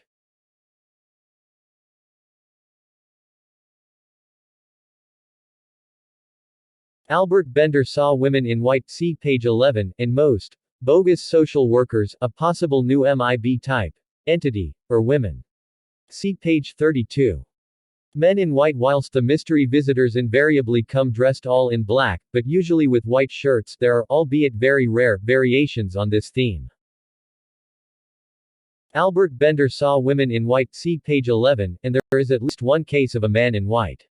A: Albert Bender saw women in white, see page 11, and most bogus social workers, a possible new MIB type entity, or women. See page 32. Men in white. Whilst the mystery visitors invariably come dressed all in black, but usually with white shirts, there are, albeit very rare, variations on this theme. Albert Bender saw women in white, see page 11, and there is at least one case of a man in white.